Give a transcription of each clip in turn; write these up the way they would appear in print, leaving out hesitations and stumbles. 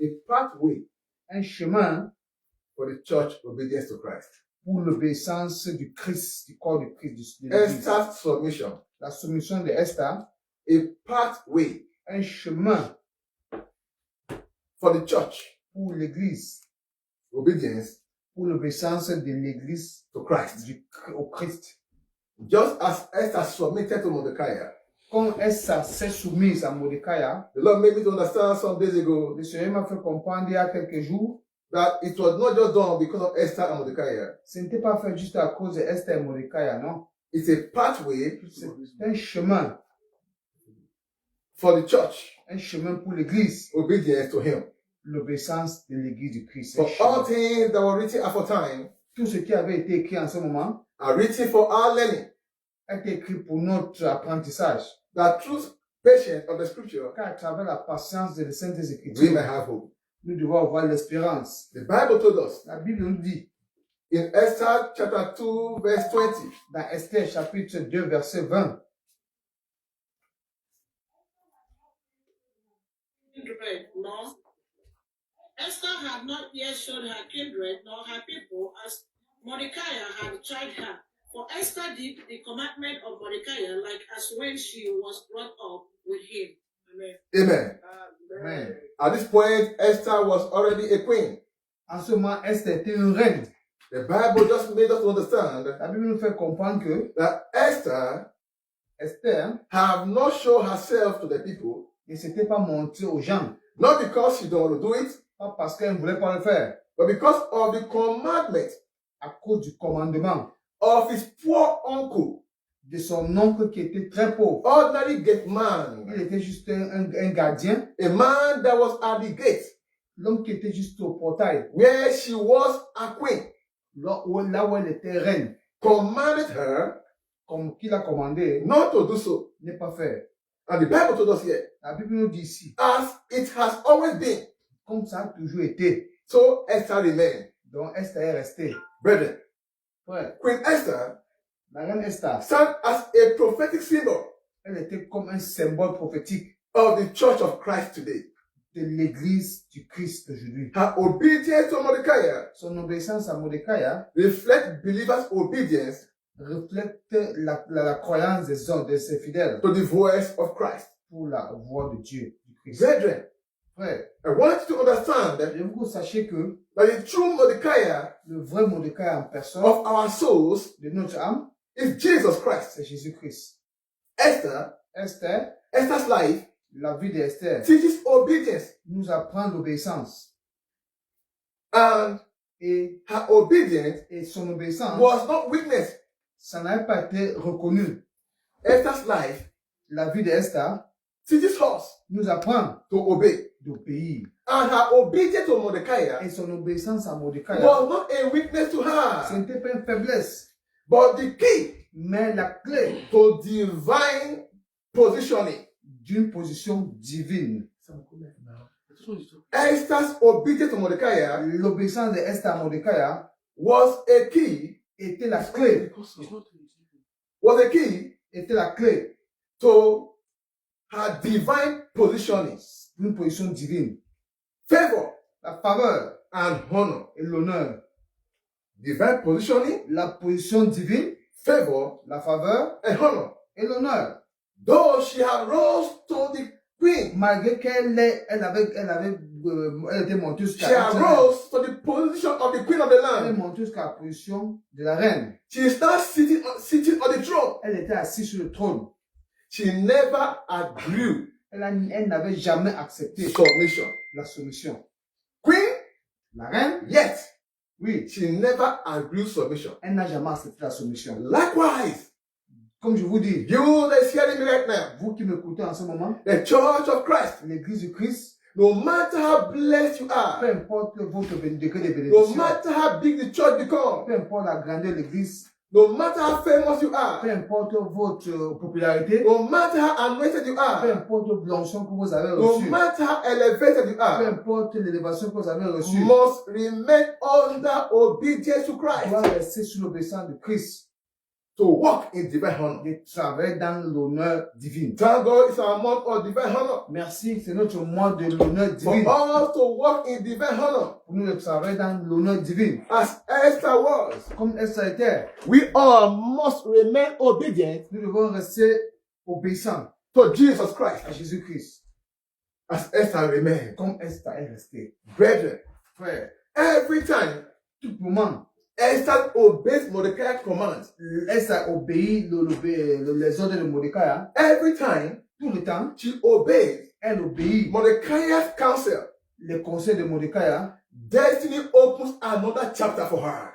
a pathway un chemin for the church obedience to Christ. pour l'obéissance du Christ, du corps du Christ, de l'Église. Esther's submission, La soumission de Esther, a pathway un chemin for the church pour l'Église, obedience pour l'obéissance de l'Église to Christ. au Christ. Just as Esther submitted to Mordecai, Quand Esther s'est soumise à Mordecai, the Lord made me to understand some days ago le Seigneur m'a fait comprendre il y a quelques jours, that it was not just done because of Esther and Mordecai. ce n'était pas fait juste à cause d'Esther et Mordecai, non. It's a pathway C'est un chemin for the church pour l'Église, obedience to Him. l'obéissance de l'Église du Christ. For all things that were written aforetime Tout ce qui avait été écrit en ce moment are written for our learning, a été écrit pour notre apprentissage. that through patience of the Scripture Car à travers la patience des Saintes we Écritures, may have hope. nous devons avoir l'espérance. The Bible told us La Bible nous dit, in Esther chapter 2 verse 20, dans Esther chapitre 2 verset 20, No. Esther had not yet shown her kindred nor her people as Mordecai had tried her. For Esther did the commandment of Mordecai like as when she was brought up with him. Amen. Amen. Amen. At this point, Esther was already a queen. En ce moment, Esther était une reine. The Bible just made us understand La Bible nous fait comprendre que that Esther Esther have not shown herself to the people, ne s'était pas montrée aux gens. not because she don't want to do it, Pas parce qu'elle ne voulait pas le faire. but because of the commandment À cause du commandement of his poor uncle, de son oncle qui était très pauvre. ordinary gate man, Il était juste un gardien. a man that was at the gate, L'homme qui était juste au portail. where she was a queen, Là où elle était reine. commanded her Comme qu'il a commandé, not to do so. n'est pas fait. And the Bible told us here, La Bible nous dit ici, as it has always been, comme ça a toujours été. so Esther remained. Donc Esther est restée. Brethren, Ouais. Queen Esther La reine Esther, stand as a prophetic symbol elle était comme un symbole prophétique of the Church of Christ today. de l'église du Christ d'aujourd'hui. Her obedience to Mordecai Son obéissance à Mordecai reflects believers' obedience reflète la croyance des hommes, de ses fidèles, to the voice of Christ. pour la voix de Dieu, du Christ. Brethren, Frère, I want you to understand je veux que vous sachiez que that the true Mordecai le vrai Mordecai en personne of our souls de notre âme, is Jesus Christ. c'est Jésus-Christ. Esther, Esther's life La vie d'Esther teaches obedience, nous apprend l'obéissance. and Et her obedience son obéissance, was not weakness. ça n'a pas été reconnu. Esther's life La vie d'Esther teaches us nous apprend to obey. d'obéir. And her obedience to Mordecai Et son obéissance à Mordecai, was not a weakness to ce her, n'était pas une faiblesse, but the key mais la clé to divine positioning. d'une position divine. Esther's obedience to Mordecai L'obéissance d'Esther à Mordecai was a key, était la clé, était la clé to her divine positioning, d'une position divine. favor La faveur and honor. et l'honneur. Divine positioning, La position divine, favor la faveur and honor. et l'honneur. Though she had rose to the queen, Malgré qu'elle était montée she jusqu'à had rose to the position of the queen of the elle est land. montée jusqu'à la position de la reine. She is now sitting on the throne. Elle était assise sur le trône. She never agreed Elle n'avait jamais accepté submission. la soumission. Queen, La reine, yet oui, she never agreed submission. elle n'a jamais accepté la soumission. Likewise, Comme je vous dis, you that is hearing me right now, vous qui m'écoutez en ce moment, the Church of Christ, l'église du Christ, no matter how blessed you peu are, importe votre degré de no bénédiction, matter how big the church becomes, peu importe la grandeur de l'église, no matter how famous you peu are, importe votre popularité, no matter how anointed you peu are, importe l'onction que vous avez no reçue, matter how elevated you peu are, importe l'élévation que vous avez reçue, must remain under obedience to Christ. doit rester sous l'obéissance de Christ. to walk in divine honor. de travailler dans l'honneur divin. Thank God it's our month of divine honor. Merci, c'est notre mois de l'honneur For divin. us to walk in divine honor Pour nous de travailler dans l'honneur divin. as Esther was. Comme Esther était, We all must remain obedient nous devons rester obéissants to Jesus Christ à Jésus-Christ. as Esther remained. Comme Esther est restée. Brethren, Frère, every time tout moment, Esther obeys Mordecai's commands, Esther obéit les ordres de Mordecai. Hein. every time Tout le temps, she obeys elle obéit Mordecai's counsel, les conseils de Mordecai. Hein. destiny opens another chapter for her.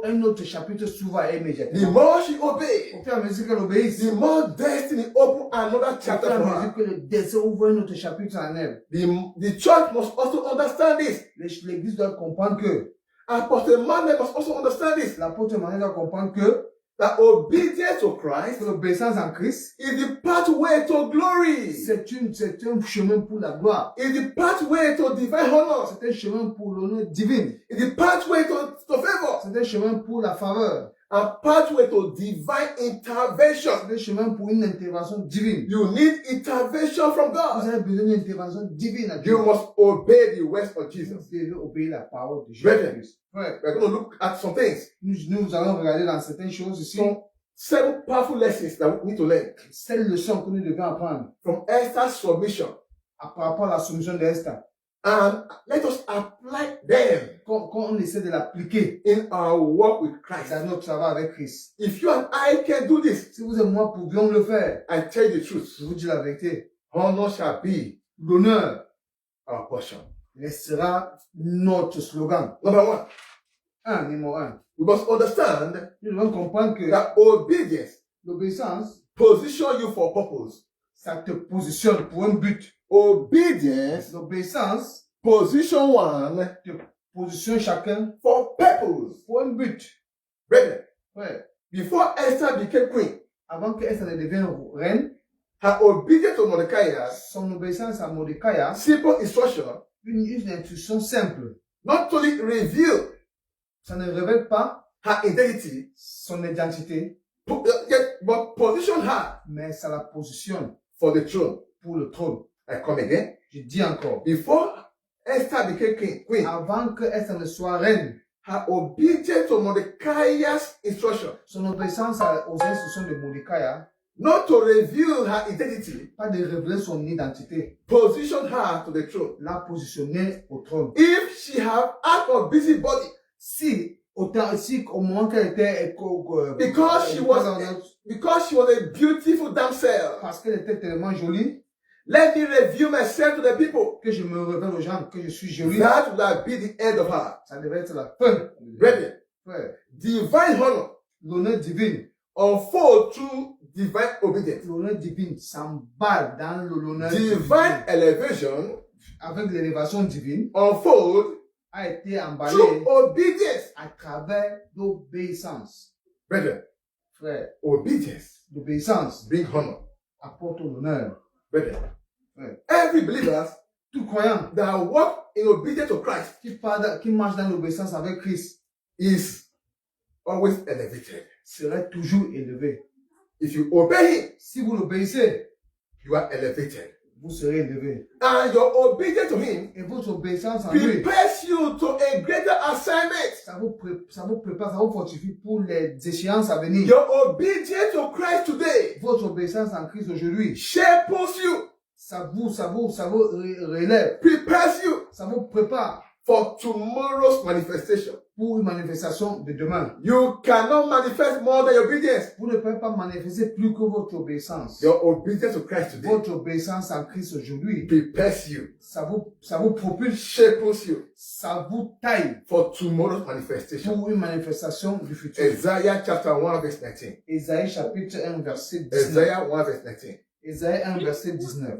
Un autre chapitre s'ouvre The immédiatement. more she obeys, Au fur et à mesure qu'elle obéit, the more destiny opens another au chapter fur et for à mesure her. que le destin ouvre un autre chapitre en elle. The church must also understand this. L'Église doit comprendre que, Apostle Manuel must also understand this. l'apôtre Emmanuel doit comprendre que That obedience to Christ l'obéissance en Christ, is the pathway to glory. c'est un chemin pour la gloire. Is the pathway to divine honor. C'est un chemin pour l'honneur divin. Is the pathway to favor. C'est un chemin pour la faveur. A pathway to divine intervention. C'est un chemin pour une intervention divine. You need intervention from Vous God. avez besoin d'une intervention divine à Dieu. You must obey the words of Vous Jesus. devez obéir la parole de Brethren. Jésus-Christ. Ouais. We're going to look at some things. Nous allons regarder dans certaines choses ici. Some 7 powerful lessons that we need to learn Cette leçon que nous devons apprendre from Esther's submission. par rapport à la soumission d'Esther. And let us apply them Quand on essaie de l'appliquer in our walk with Christ. dans notre travail avec Christ. If you and I can do this, Si vous et moi pouvions le faire, I tell you the truth. je vous dis la vérité, Honor shall be l'honneur our portion. restera notre slogan. Number 1, Numéro 1. we must understand Nous devons comprendre que that obedience l'obéissance, position you for purpose. ça te positionne pour un but. Obedience L'obéissance position one te positionne chacun for purpose. pour un but. Brethren, Ouais. before Esther became queen, Avant que Esther ne devienne reine, her obedience to Mordecai, son obéissance à Mordecai, simple instruction, une instruction simple. not only reveal Ça ne révèle pas her identity, son identité, but position her mais ça la positionne for the throne. pour le trône. I come again. Je dis encore, Before Esther became queen, avant que Esther ne soit reine, her obedience to Mordecai's instruction, son obéissance aux instructions de Mordecai, not to reveal her identity, pas de révéler son identité, position her to the throne. l'a positionnée au trône. If she have act of busybody, Si, au moment qu'elle était, because she was a beautiful damsel, parce qu'elle était tellement jolie, let me reveal myself to the people. que je me révèle aux gens que je suis jolie, That would have been the end of her. ça devait être la fin. Brethren, Ouais. divine honor L'honneur divin, unfold through divine obedience. l'honneur divine s'emballe dans l'honneur Divine divin. elevation Avec l'élévation divine, unfold a été emballée through obedience. à travers l'obéissance. Brethren, Frère, obedience l'obéissance bring honor. apporte l'honneur. Brethren, Ouais. every believer Tout croyant that walk in obedience to Christ qui marche dans l'obéissance avec Christ is always elevated. serait toujours élevé. If you obey him, Si vous l'obéissez, you are elevated. vous serez élevé. And your obedience to him Et votre obéissance en lui, prepares you to a greater assignment. ça vous prépare, ça vous fortifie pour les échéances à venir. Your obedience to Christ today Votre obéissance en Christ aujourd'hui, shapes you, ça vous relève, prepares you ça vous prépare for tomorrow's manifestation. pour une manifestation de demain. You cannot manifest more than your obedience. Vous ne pouvez pas manifester plus que votre obéissance. Your obedience to Christ today Votre obéissance en Christ aujourd'hui, prepares you, ça vous propulse, shapes you ça vous taille for tomorrow's manifestation. pour une manifestation du futur. Isaiah chapter 1 verse 19. Ésaïe chapitre 1 verset 19. Isaiah 1 verse 19. Ésaïe 1 verset 19.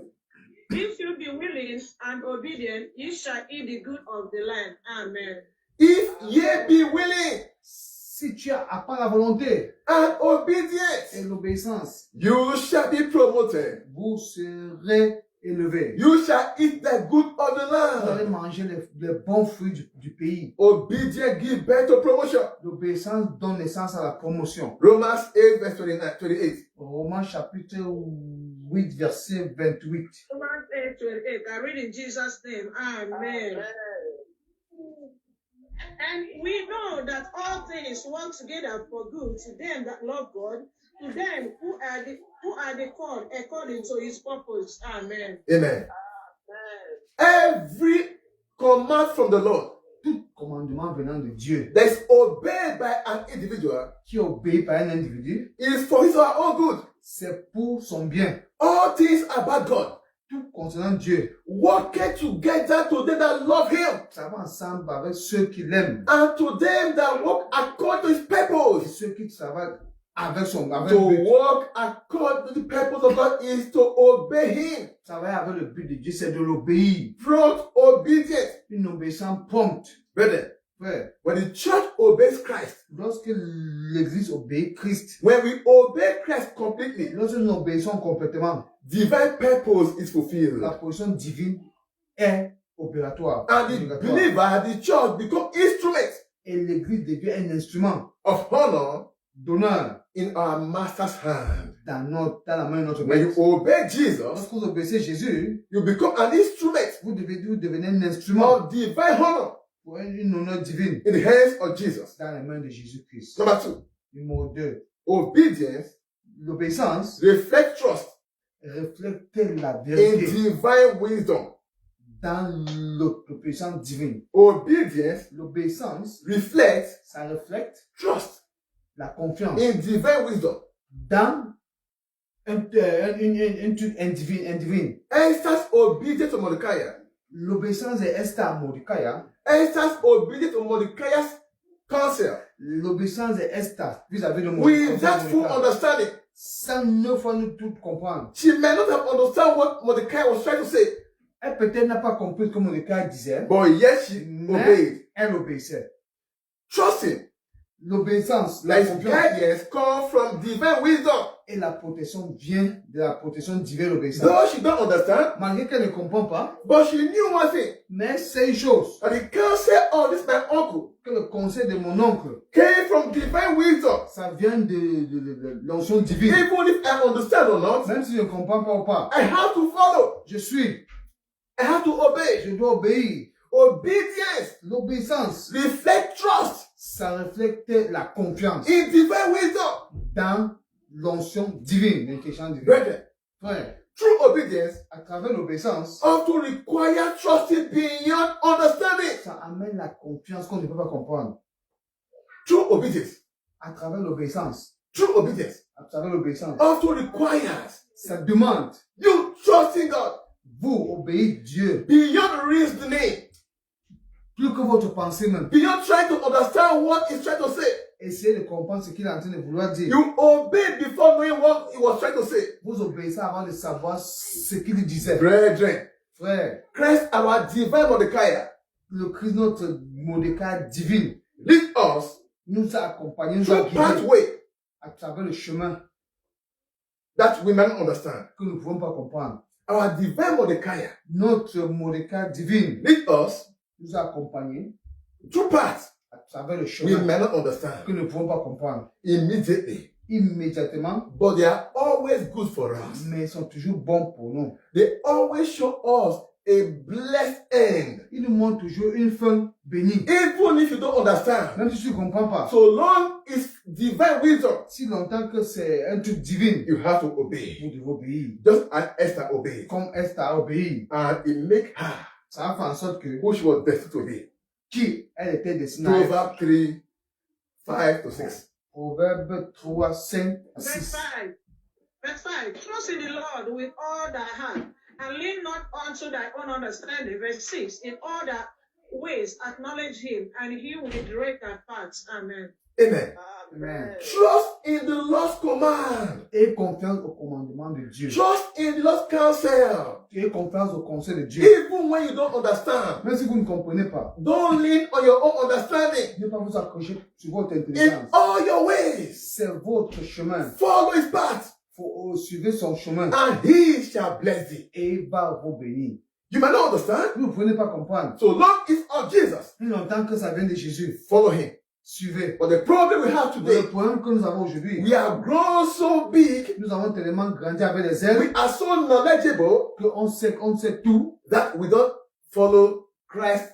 If you be willing and obedient, ye shall eat the good of the land. Amen. If ye be willing Si tu as pas la volonté and et obedience, l'obéissance, you shall be promoted. vous serez élevé. You shall eat the good of the Vous allez land. fallait manger les bons fruits du pays. Obedience gives birth to promotion. L'obéissance donne naissance à la promotion. Romans 8, verse 28. Romains chapitre 8, verset 28. Romans 8:28. I read in Jesus' name. Amen. And we know that all things work together for good to them that love God, to them who are the called according to his purpose. Amen. Amen. Every command from the Lord Tout commandement venant de Dieu that is obeyed by an individual qui obéit par un individu, is for his or her own good. c'est pour son bien. All things about God Tout concernant Dieu, working together to them that love him ça va ensemble avec ceux qui l'aiment and to them that walk according to his et purpose. ceux qui travaillent avec son avec To le but. walk according to the purpose of God is to obey him. Travailler avec le but de Dieu, c'est de l'obéir. Prompt obedience. Une obéissance prompte. Brethren, Frère, when the church obeys Christ, lorsque l'Église obéit Christ, when we obey Christ completely, lorsque nous obéissons complètement, divine purpose is fulfilled. la position divine est opératoire. And the obligatoire. believer, the church, become instruments Et l'Église devient un instrument of honor d'honneur in our master's hand. dans la main de notre When you maître. obey Jesus, Lorsque vous obéissez Jésus, you become an instrument vous devenez un instrument of divine honor pour une honneur divine in the hands of Jesus. dans les mains de Jésus-Christ. Number 2, Numéro 2. obedience L'obéissance reflects trust reflète la in vérité divine wisdom. dans l'obéissance divine. Obedience L'obéissance, reflects ça reflète trust la confiance in divine wisdom. dans un truc divine. Esther's obedience to Mordecai. L'obéissance de Esther à Mordecai, Esther's obedience to Mordecai's counsel. l'obéissance de Esther vis-à-vis de Mordecai, With that full understanding, sans 9 fois nous tout comprendre. she may not have understood what Mordecai was trying to say, Elle peut-être n'a pas compris ce que Mordecai disait, but yet she mais obeyed. elle obéissait. Trusting, L'obéissance, la like confiance guidance, come from divine wisdom. et la protection vient de la protection divine de l'obéissance. Though she don't understand, Malgré qu'elle ne comprend pas, but she knew one thing, mais c'est une chose that the counsel of this my uncle que le conseil de mon oncle, came from divine wisdom. ça vient de l'onction divine. Even if I understand or not, Même si je ne comprends pas ou pas, I have to follow. je suis, I have to obey. je dois obéir. Obedience L'obéissance, reflects trust ça reflète la confiance in divine wisdom. dans l'onction divine, l'intelligence divine. Brethren, Frère, true obedience à travers l'obéissance, often require trusting beyond understanding. ça amène la confiance qu'on ne peut pas comprendre. True obedience, À travers l'obéissance, à travers l'obéissance, often requires ça demande, you trusting God vous obéir Dieu, beyond reasoning, plus que votre pensée même. beyond trying to understand what he's trying to say. Essayez de comprendre ce qu'il est en train de vouloir dire. You obey before knowing what he was trying to say. Vous obéissez avant de savoir ce qu'il disait. Brethren, Frère, Christ, our divine Mordecai, le Christ, notre Mordecai divine, lead us nous a accompagnés, nous a through guidés pathway à travers le chemin that we may not understand. que nous ne pouvons pas comprendre. Our divine Mordecai Notre Mordecai divine lead us nous a accompagnés through paths à travers le we chemin may not understand que nous ne pouvons pas comprendre. immediately. Immédiatement, But they are always good for us. mais ils sont toujours bons pour nous. They always show us a blessed end. Ils nous montrent toujours une fin bénie. Even if you don't understand, Même si tu ne comprends pas, so long it's divine wisdom, si longtemps que c'est un truc divin, you have to obey. vous devez obéir. Just as Esther obeyed. Comme Esther a obéi, And it make her ça a fait en sorte que who she was destined to be. qui elle était destinée à être. Proverbs 3, 5 to 6. Proverbe 3, 5 à Verse 6. 5. Verse 5. Trust in the Lord with all thy heart, and lean not unto thy own understanding. Verse 6. In all thy ways acknowledge him, and he will direct thy paths. Amen. Amen. Amen. Trust in the Lord's command. Et confiance au commandement de Dieu. Trust in the Lord's counsel. Et confiance au conseil de Dieu. Even when you don't understand, Même si vous ne comprenez pas, don't lean on your own understanding. ne pas vous accrocher sur votre In intelligence. all your ways, C'est votre chemin. follow his path, Faut suivre son chemin and he shall bless thee. et il va vous bénir. You might not understand. Vous ne pouvez pas comprendre. So long it's of Jesus, Plus longtemps que ça vient de Jésus, follow him. suivez. But the problem we have Mais le today, problème que nous avons aujourd'hui, we have grown so big, nous avons tellement grandi avec les ailes we are so knowledgeable qu'on sait tout, that we don't follow Christ's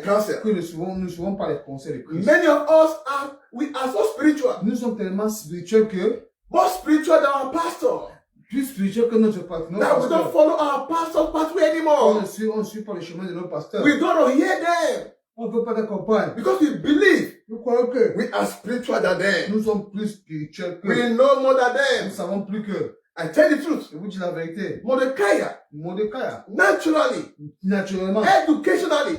counsel. que nous ne suivons pas les conseils de Christ. Many of us we are so spiritual, Nous sommes tellement spirituels que, more spiritual than our pastor, plus spirituels que notre pasteur. that we don't follow our pastor's pathway anymore. On ne suit pas le chemin de nos pasteurs. We don't hear them On ne peut pas les comprendre. because we believe Nous croyons que we are spiritual than them. nous sommes plus spirituels que, We know more than nous them. savons plus que. I tell the truth. Je vous dis la vérité. Mordecai, Mordecai, naturally, naturellement, educationally,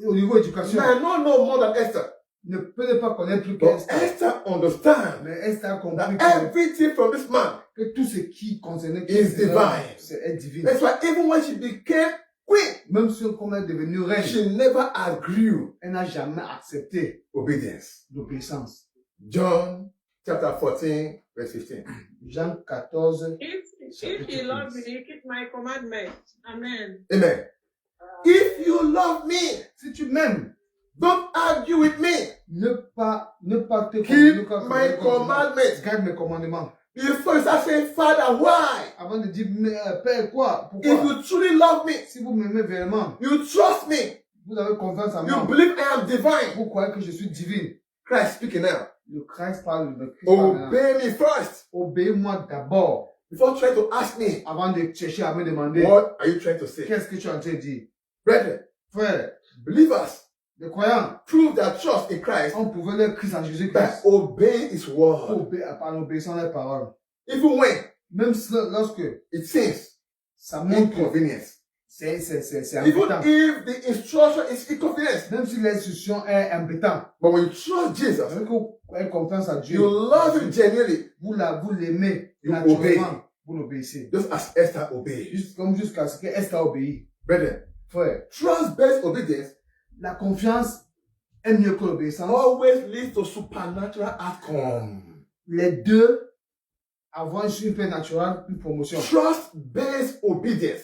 au niveau éducation, may not know more than Esther. ne peut pas connaître plus But qu'Esther. Esther understands Mais Esther a compris that everything from this man que tout ce qui concernait is divine. c'est divin. That's why even when she became queen, Même si on est devenu reine, she never agreed elle n'a jamais accepté obedience. l'obéissance. John chapter 14, verse 15. Jean 14, If you love me, keep my commandments. Amen. Amen. If you love me, si tu m'aimes, don't argue with me. ne pas te Keep my commandments. Garde mes commandements. Before you start saying, Father, why? Avant de dire, mais, Père, quoi? If Pourquoi? you truly love me, Si vous m'aimez vraiment, you trust me, vous avez confiance en you moi, believe I am divine. vous croyez que je suis divine. Christ speaking now. Le Christ parle, le Christ parle maintenant. Obey me first. Obéis-moi d'abord, Before trying to ask me, avant de chercher à me demander, what are you trying to say? qu'est-ce que tu es en train de dire? Brethren, Frère, believers les croyants, prove their trust in Christ on pouvait leur Christ en by Jésus-Christ obeying his word. par l'obéissance des paroles. Even when Même si, lorsque it seems ça montre que inconvenience. c'est Even embêtant. if the instruction is inconvenience. Même si l'instruction est embêtante. But when you trust Jesus, Avec vous avez confiance à Dieu. you love him genuinely, Vous l'aimez You naturellement. Vous l'obéissez. just as Esther obeyed. Comme jusqu'à ce que Esther obéit. Brethren, Frère, trust-based obedience la confiance est mieux que l'obéissance. always leads to supernatural outcome. Les deux, avoir une paix naturelle, une promotion. Trust-based obedience,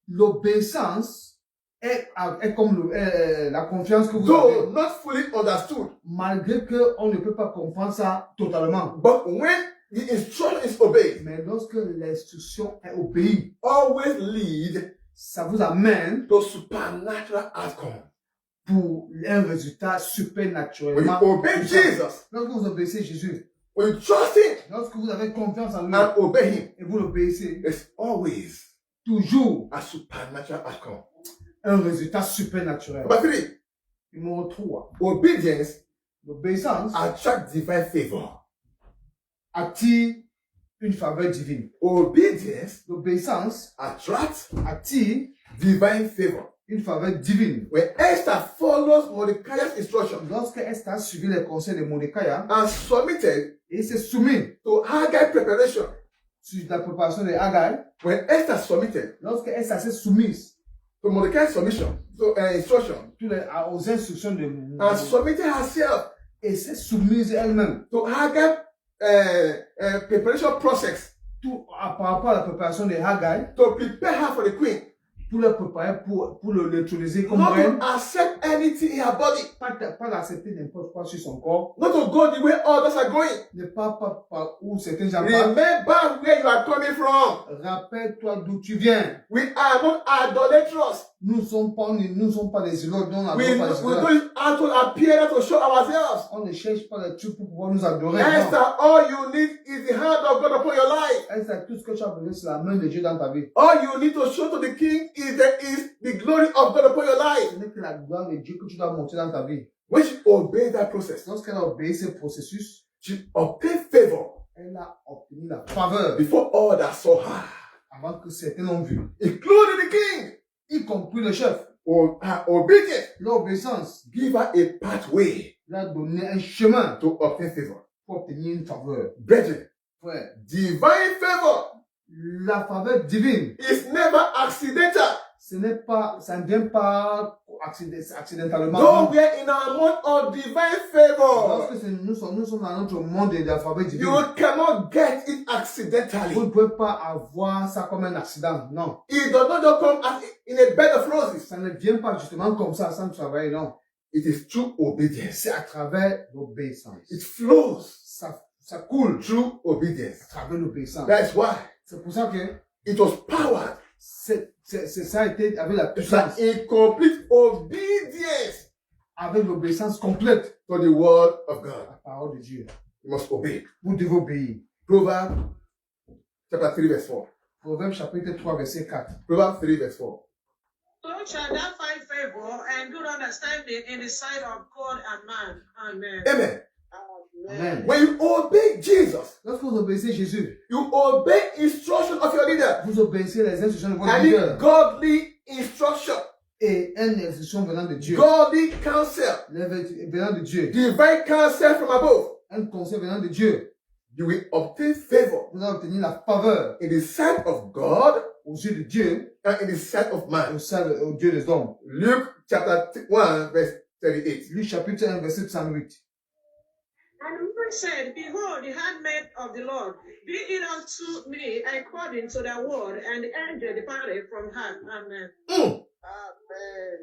L'obéissance est comme la confiance que vous though avez, not fully understood, malgré qu'on ne peut pas comprendre ça totalement. but when the instruction is obeyed, Mais lorsque l'instruction est obéie, always lead ça vous amène to supernatural outcome. pour un résultat When supernaturellement. you obey puissant. Jesus, Lorsque vous obéissez Jésus, when you trust him lorsque vous avez confiance en lui and obey him, et vous l'obéissez, there's always toujours a supernatural outcome. un résultat supernaturel. Number 3, Numéro 3, obedience l'obéissance attracts divine favor. attire une faveur divine. Obedience L'obéissance attracts attire divine favor. une faveur divine. When Esther follows Mordecai's instruction Lorsque Esther a suivi les conseils de Mordecai and submitted et s'est soumis to Haggai's preparation, sur la préparation de Haggai, when Esther submitted lorsque Esther s'est soumise to Mordecai's submission, to instruction, aux instructions de and submitted herself et s'est soumise elle-même to Haggai's preparation process par rapport à la préparation de Haggai to prepare her for the queen, pour le préparer, pour l'utiliser comme not reine, to accept anything in her body, pas d'accepter n'importe quoi sur son corps, not to go the way others are going. ne pas où certains gens partent. Remember where you are coming from. Rappelle-toi d'où tu viens. We are not idolatrous. Nous ne sommes pas des idoles, non, We don't outward appearance to show ourselves. on ne cherche pas les trucs pour pouvoir nous adorer. Esther, all you need is the hand of God upon your life. Esther, tout ce que tu as besoin, c'est la main de Dieu dans ta vie. All you need to show to the king is the glory of God upon your life. Ce n'est que la gloire de Dieu que tu dois montrer dans ta vie. When she obeyed that process, Lorsqu'elle a obéi ce processus, she obtained favor elle a obtenu la faveur before all that saw her, avant que certains l'ont vu, including the king. y compris le chef. Her obedience L'obéissance give her a pathway lui a donné un chemin to obtain favor. pour obtenir une faveur. Brethren, Frère, divine favor la faveur divine, is never accidental. ça ne vient pas accidentellement. Though we are in our month of divine favor, Lorsque nous sommes dans notre monde de la faveur divine, you cannot get it vous accidentally. ne pouvez pas avoir ça comme un accident. Non. It does not just come as in a bed of roses. Ça ne vient pas justement comme ça sans travailler, non. It is through obedience. C'est à travers l'obéissance. It flows Ça coule through obedience. à travers l'obéissance. That's why C'est pour ça que it was powered ça a été avec la by puissance, in complete obedience avec l'obéissance complète to the word of à God. la parole de Dieu. You must obey. Vous devez obéir. Proverbs chapter 3 verse 4. Proverbe chapitre 3 verset 4. Proverbs 3 verse 4. So shall thou find favor and good understanding in the sight of God and man. Amen. Amen. Amen. When you obey Jesus, Lorsque vous obéissez Jésus, you obey instruction of your leader. vous obéissez les instructions de votre I leader need godly instruction, et une instruction venant de Dieu. godly counsel, Venant de Dieu. divine counsel from above. Un conseil venant de Dieu. You will obtain favor Vous allez obtenir la faveur in the sight of God aux yeux de Dieu and in the sight of et man. aux yeux des hommes. Luke chapter 1 verse 38. Luc chapitre 1 verset 108. And the woman said, Behold, the handmaid of the Lord, be it unto me according to thy word. And the angel departed from her. Amen.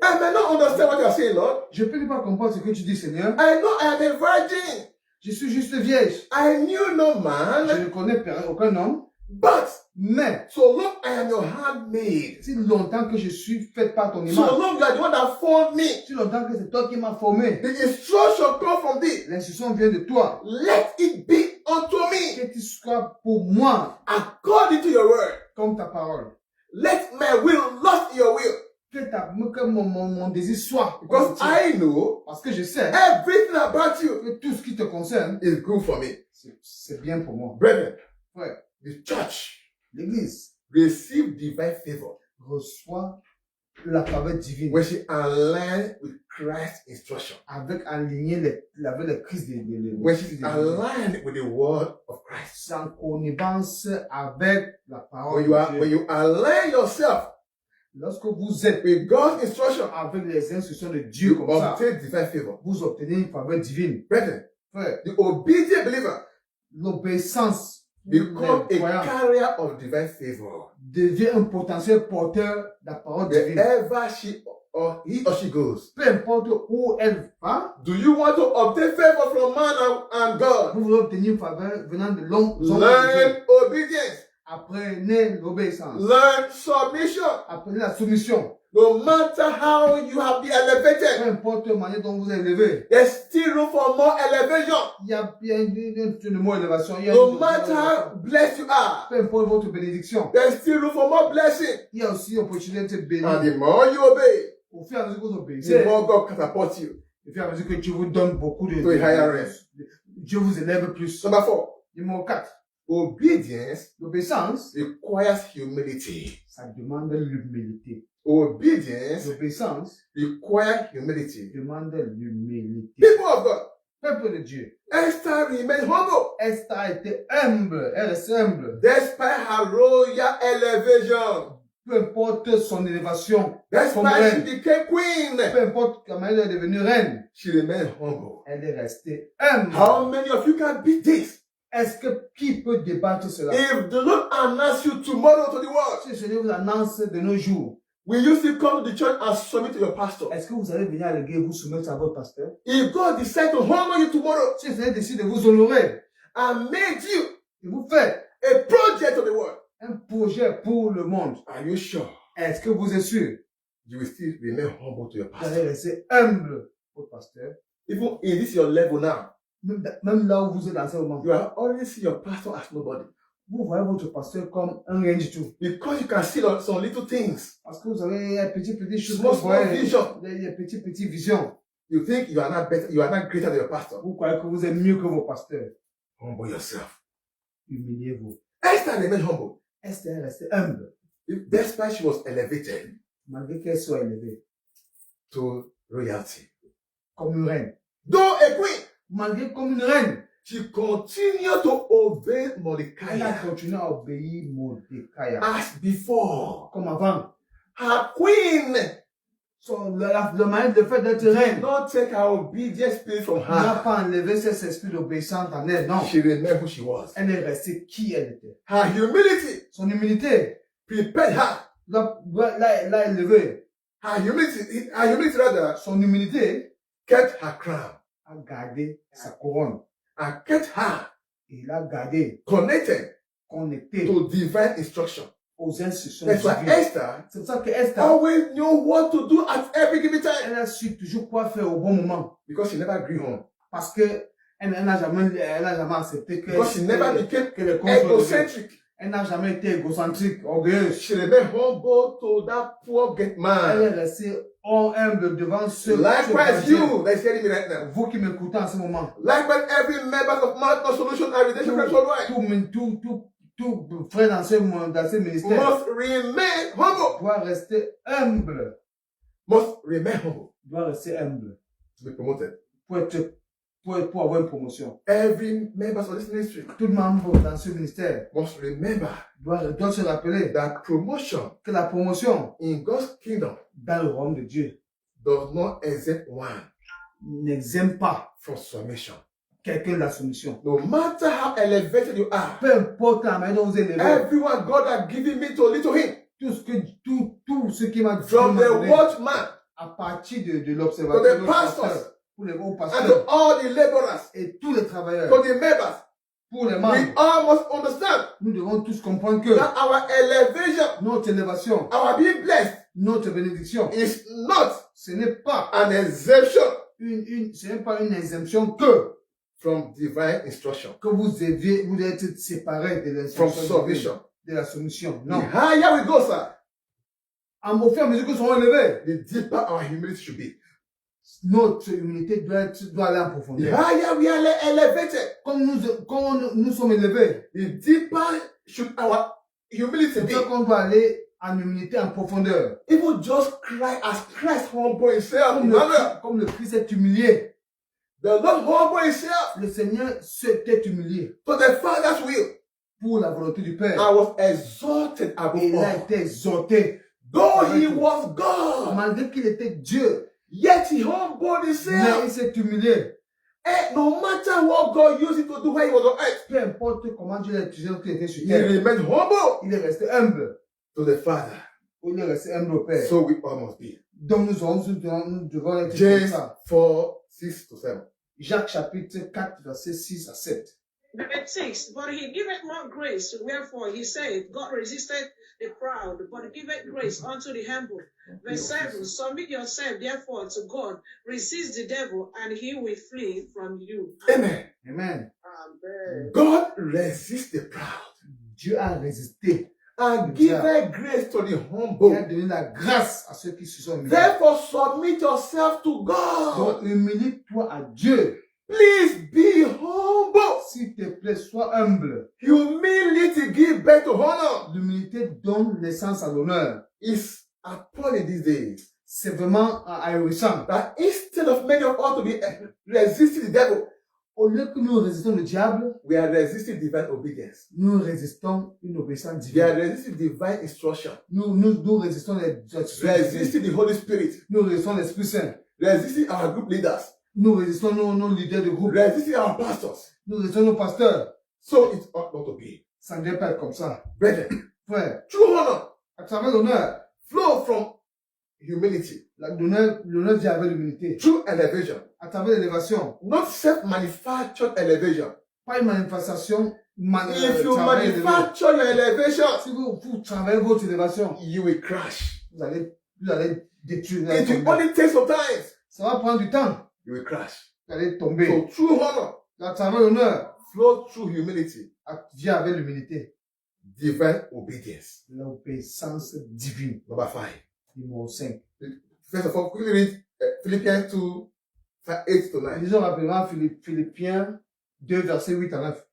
I may not understand what you are saying, Lord. Je peux ne pas comprendre ce que tu dis, Seigneur. I know I am a virgin. Je suis juste vierge. I knew no Je man, ne connais aucun homme. but Mais, so long I am your handmaid, si longtemps que je suis faite par ton so image, long you are the one that formed me, si longtemps que c'est toi qui m'as formé, the instruction come from thee. l'instruction vient de toi. Let it be unto me Que tu sois pour moi according to your word. comme ta parole. Let my will lost your will. Que mon désir soit. Because I know Parce que je sais everything about you que tout ce qui te concerne, is good for me. c'est bien pour moi. Brethren, Ouais. the church L'Église receive divine favor reçoit la faveur divine when she aligns with Christ's instruction. avec avec les crises When she's aligned with the word of Christ. c'est en connivence avec la parole When de Dieu. you align yourself Lorsque vous êtes with God's instruction, avec les instructions de Dieu you comme ça, obtain divine favor. vous obtenez une faveur divine. Brethren, Frère, the obedient believer l'obéissance become des a croyants carrier of divine favor. devient un potentiel porteur de la parole divine. Wherever he or she goes. Peu importe où elle va, Do you want to obtain favor from man and God? vous voulez obtenir une faveur venant de l'homme. Learn obedience. Apprenez l'obéissance. Learn submission. Apprenez la soumission. No matter how you have been elevated, Peu importe la manière dont vous êtes élevé. there's still room for more elevation. Il y a une mot élévation. Il y a No une matter how blessed you are, peu importe votre bénédiction. there's still room for more blessing. Il y a aussi l'opportunité de bénir. And the more you obey, Au fur et à mesure que vous obéissez, the more God catapults you au fur et à mesure que Dieu vous donne beaucoup de to a higher realm. Dieu vous élève plus. Number 4, Numéro 4. obedience L'obéissance, requires humility. ça demande l'humilité. Obedience L'obéissance requires humility. demande l'humilité. People of God, Peuple de Dieu. Esther remained humble Esther a été humble. Elle reste humble. despite her royal elevation. Peu importe son élévation. Comme Despite she reine. became queen, Peu importe comment elle est devenue reine. she remained humble. Elle est restée humble. How many of you can beat this? Est-ce que qui peut débattre cela? If the Lord announce you tomorrow to the world, Si le Seigneur vous annonce de nos jours, will you still come to the church and submit to your pastor? est-ce que vous allez venir à l'église et vous soumettre à votre pasteur? If God decides to honor you tomorrow Si le Seigneur décide de vous honorer and made you et vous fait a project of the world, un projet pour le monde, are you sure est-ce que vous êtes sûr? you will still remain humble to your Vous pastor? allez rester humble au pasteur. Even in this your level now, Même là où vous êtes dans ce moment, you are already see your pastor as nobody. vous voyez votre pasteur comme un rien du tout. Because you can see some little things. Parce que vous avez un petit chose que Small, vous voyez, small vision. des petits visions. You think you are not better, you are not greater than your pastor. Vous croyez que vous êtes mieux que vos pasteurs. Humble yourself. Humiliez-vous. Esther remained humble. Esther est restée humble, Despite she was elevated malgré qu'elle soit élevée, to royalty. comme une reine. Though a queen, Malgré comme une reine, she continued to obey elle a Mordecai continué à obéir Mordecai. as before. Comme avant, Her queen Le moyen de faire d'être did reine not take her obedient spirit from n'a her. pas enlevé cet esprit d'obéissance en elle, non. She remembered who she was. Elle est restée qui elle était. Her humility Son humilité prepared her. l'a élevée. Her humility rather, Son humilité kept her crown a gardé sa couronne. and kept her Et il a gardé, connected connecté to divine instruction. aux instructions That's why divines. Esther C'est pour ça que Esther, always knew what to do at every given time elle a su toujours quoi faire au bon moment. because she never grew home. Parce que elle n'a jamais accepté que, Because she never became que les contrôles. egocentric. Elle n'a jamais été égocentrique, orgueilleuse. She remained humble to that poor Elle est man. restée humble devant ceux Likewise, qui you that's hearing me right now. vous qui m'écoutez en ce moment. Likewise, every member of Marathon Solution and Redemption Church Worldwide Tout frère dans ce ministère must remain humble. doit rester humble. Must remain humble Doit rester humble to be promoted. pour avoir une promotion. Every member of this ministry Tout membre dans ce ministère must remember doit se rappeler that promotion que la promotion in God's kingdom dans le royaume de Dieu does not exempt one n'exime pas from submission. quelqu'un de la soumission. No matter how elevated you are, Peu importe la manière dont vous êtes élevé, everyone God has given me to lead to Him, tout ce qui m'a from the donné watchman à partir de to l'observateur, the pastors pour les hauts and pasteurs to all the laborers, et tous les travailleurs, to the members, pour les we membres, all must understand nous devons tous comprendre que that our elevation, notre élévation, our being blessed, notre bénédiction, is not ce n'est pas an exemption ce n'est pas une exemption que from divine instruction, vous êtes séparés de from l'instruction submission. de la soumission. The Non. higher we go, sir, Au fur et à mesure que nous serons élevés, the deeper our humility should be. notre humilité doit aller en The profondeur. higher we are elevated, Comme nous sommes élevés, the deeper should our humility c'est be. ça qu'on doit aller en humilité, en profondeur. Even just cry as Christ humble himself. Emmanuel. Comme le Christ est humilié, The Lord humble himself le Seigneur s'était humilié to the Father's will pour la volonté du Père. and was exalted Et above il a all. été exalté. Though he was God, Malgré qu'il était Dieu, yet he humbled mais himself. il s'est humilié. And no matter what God used him to do when he was on earth, Peu importe comment Dieu l'a utilisé qu'il était sur he terre, remained humble il est resté humble. to the Father. Il est resté humble au Père. So we all must be. Donc nous devons être comme James ça. 4, 6 to 7. Jacques chapitre 4, verset 6 à 7. Verse 6, but he giveth more grace, wherefore he said, God resisted the proud, but giveth grace unto the humble. Verse 7, submit yourself therefore to God, resist the devil, and he will flee from you. Amen. Amen. Amen. God resists the proud Dieu a résisté. and giveth grace to the Il a humble. donné la grâce à ceux qui se sont humiliés. Therefore, submit yourself to God. Donc, humilie-toi à Dieu. Please be humble. S'il te plaît, sois humble. Humility give birth to honor. L'humilité donne naissance à l'honneur. It's appalling these days C'est vraiment ahurissant. that instead of many of us to be resisting the devil, Au lieu que nous résistons le diable, we are resisting divine obedience. nous résistons une obéissance We are divine. resisting divine instruction. Nous résistons les Resisting the Holy Spirit. Nous résistons l'Esprit Saint. Resisting our group leaders. Nous résistons nos leaders de groupe. Resisting our pastors. Nous résistons nos pasteurs. So it ought not to be. Ça ne devrait pas être comme ça. Brethren, Frère, true honor à travers l'honneur, flow from humility. l'honneur vient avec l'humilité. True elevation. À travers l'élévation, Not self-manufactured elevation. pas une manifestation. If you travail élevé. manufacture your elevation, Si vous travaillez votre élévation, you will crash. vous allez détruire. Vous allez It will tomber. only take some time. Ça va prendre du temps. You will crash. Vous allez tomber. So true honor À travers l'honneur, flow through humility, vient avec l'humilité. divine obedience. L'obéissance divine. Number 5. Numéro 5. First of all, quickly read Philippians 2, 8 to 9. Lisons rapidement Philippiens 2, verset 8 à 9.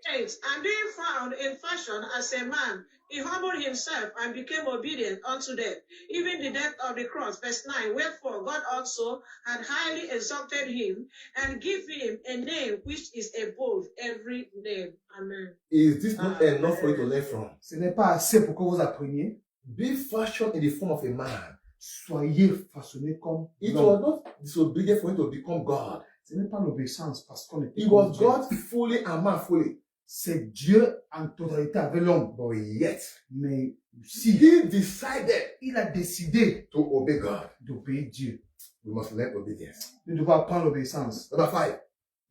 8, and being found in fashion as a man, he humbled himself and became obedient unto death, even the death of the cross. Verse 9, wherefore God also had highly exalted him and give him a name which is above every name. Amen. Is this not enough for you to learn from? Ce n'est pas assez pour que vous appreniez. Be fashioned in the form of a man. Soyez façonnés comme It l'homme. was not disobedience for him to become God. Ce n'est pas l'obéissance parce qu'on était He comme was Dieu. God fully and man fully. C'est Dieu en totalité avec l'homme. But yet, Mais si he decided il a décidé to obey God. d'obéir Dieu, We must learn obedience. nous devons apprendre l'obéissance. Number 5.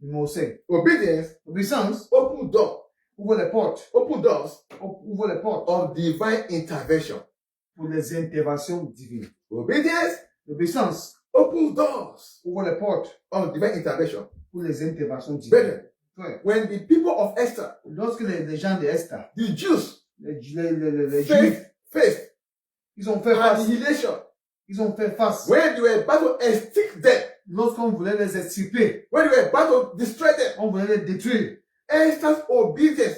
Numéro 5. Obedience L'obéissance open door. ouvre les portes. Open doors Ouvre les portes of divine intervention. pour les interventions divines. Obedience L'obéissance opens doors ouvre les portes of divine intervention. pour les interventions divines. Brethren, Frère, when the people of Esther, lorsque les gens de Esther, the Jews, les Juifs, faced ils ont fait face. annihilation, Ils ont fait face. when they were about to extinct them, Lorsqu'on voulait les extirper, when they were about to destroy them, on voulait les détruire. Esther's obedience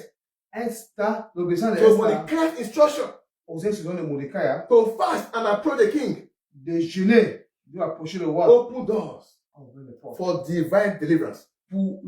Esther, l'obéissance de to Esther, Mordecai's instruction aux instructions de Mordecai, to fast and approach the king de jeûner, de approcher le roi. open doors On ouvre les portes for divine deliverance. pour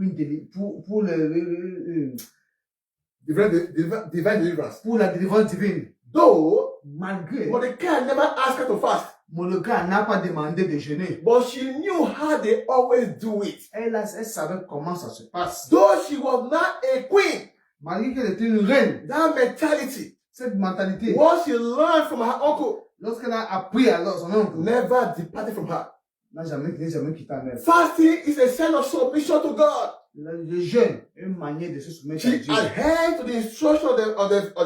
Divine deliverance. pour la délivrance divine. Though Malgré Mordecai never asked her to fast, Mordecai n'a pas demandé de jeûner. but she knew how they always do it. Elle savait comment ça se passe. Though she was not a queen, Malgré qu'elle était une reine, that mentality, cette mentalité, what she learned from her uncle, lorsqu'elle a appris à son oncle, never departed from her. n'a jamais quitté en elle. Fasting is a sign of submission to God. Le jeûne est une manière de se soumettre à She Dieu. adhered to the instruction of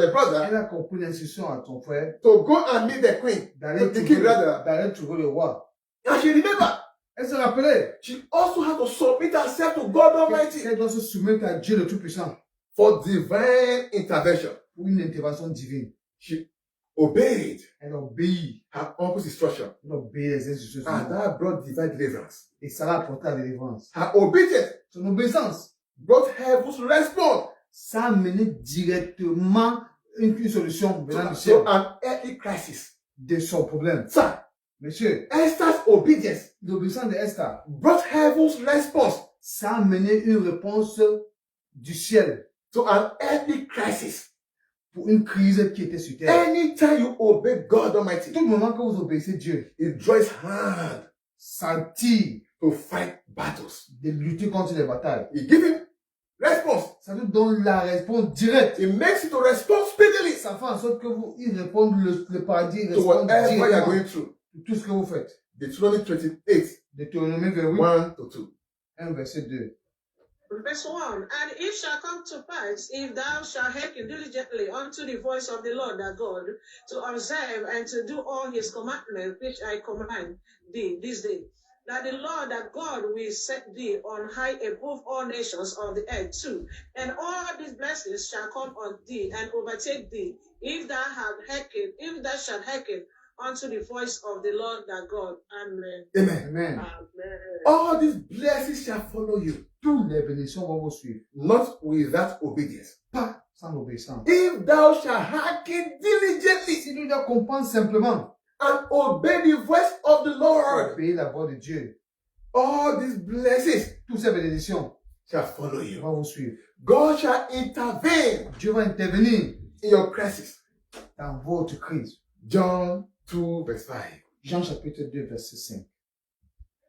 the brother Elle a compris l'instruction à ton frère to go and meet the queen, the king rather. d'aller trouver le roi. And she remembered, Elle se rappelait she also had to submit herself to God Almighty qu'elle doit se soumettre à Dieu le Tout-Puissant for divine intervention. pour une intervention divine. She obeyed Elle obéit. her uncle's instruction, Elle obéit les instructions. and that brought divine deliverance. Et ça l'a apporté la délivrance. Her obedience Son obéissance, brought heaven's response ça a amené directement une solution venant du to ciel an earthly crisis. de son problème. Sir, Monsieur, Esther's obedience l'obéissance de Esther, brought heaven's response ça a amené une réponse du ciel to an earthly crisis. pour une crise qui était sur terre. Anytime you obey God Almighty, Tout le moment que vous obéissez Dieu, it draws hand ça tire to fight battles. de lutter contre les batailles. He gives him response. Ça nous donne la réponse directe. It makes you to respond speedily Ça fait en sorte que il répondent le paradis, to répondent whatever you are directement going through. à tout ce que vous faites. Deuteronomy 28, Deutéronome 28, 1 to 2. 1 verset 2. Verse 1, and it shall come to pass, if thou shalt hearken diligently unto the voice of the Lord thy God, to observe and to do all his commandments which I command thee this day, that the Lord thy God will set thee on high above all nations of the earth too, and all these blessings shall come on thee and overtake thee, if thou shalt hearken unto the voice of the Lord thy God. Amen. Amen. Amen. Amen. All these blessings shall follow you, Toutes les bénédictions vont vous suivre. not without obedience. Pas sans obéissance. If thou shalt hearken diligently Si tu dois comprendre simplement, and obey the voice of the Lord, obéir la voix de Dieu, all these blessings toutes ces bénédictions shall follow you. vont vous suivre. God shall intervene Dieu va intervenir in your crisis. dans votre crise. John 2 verse 5. Jean chapitre 2 verset 5.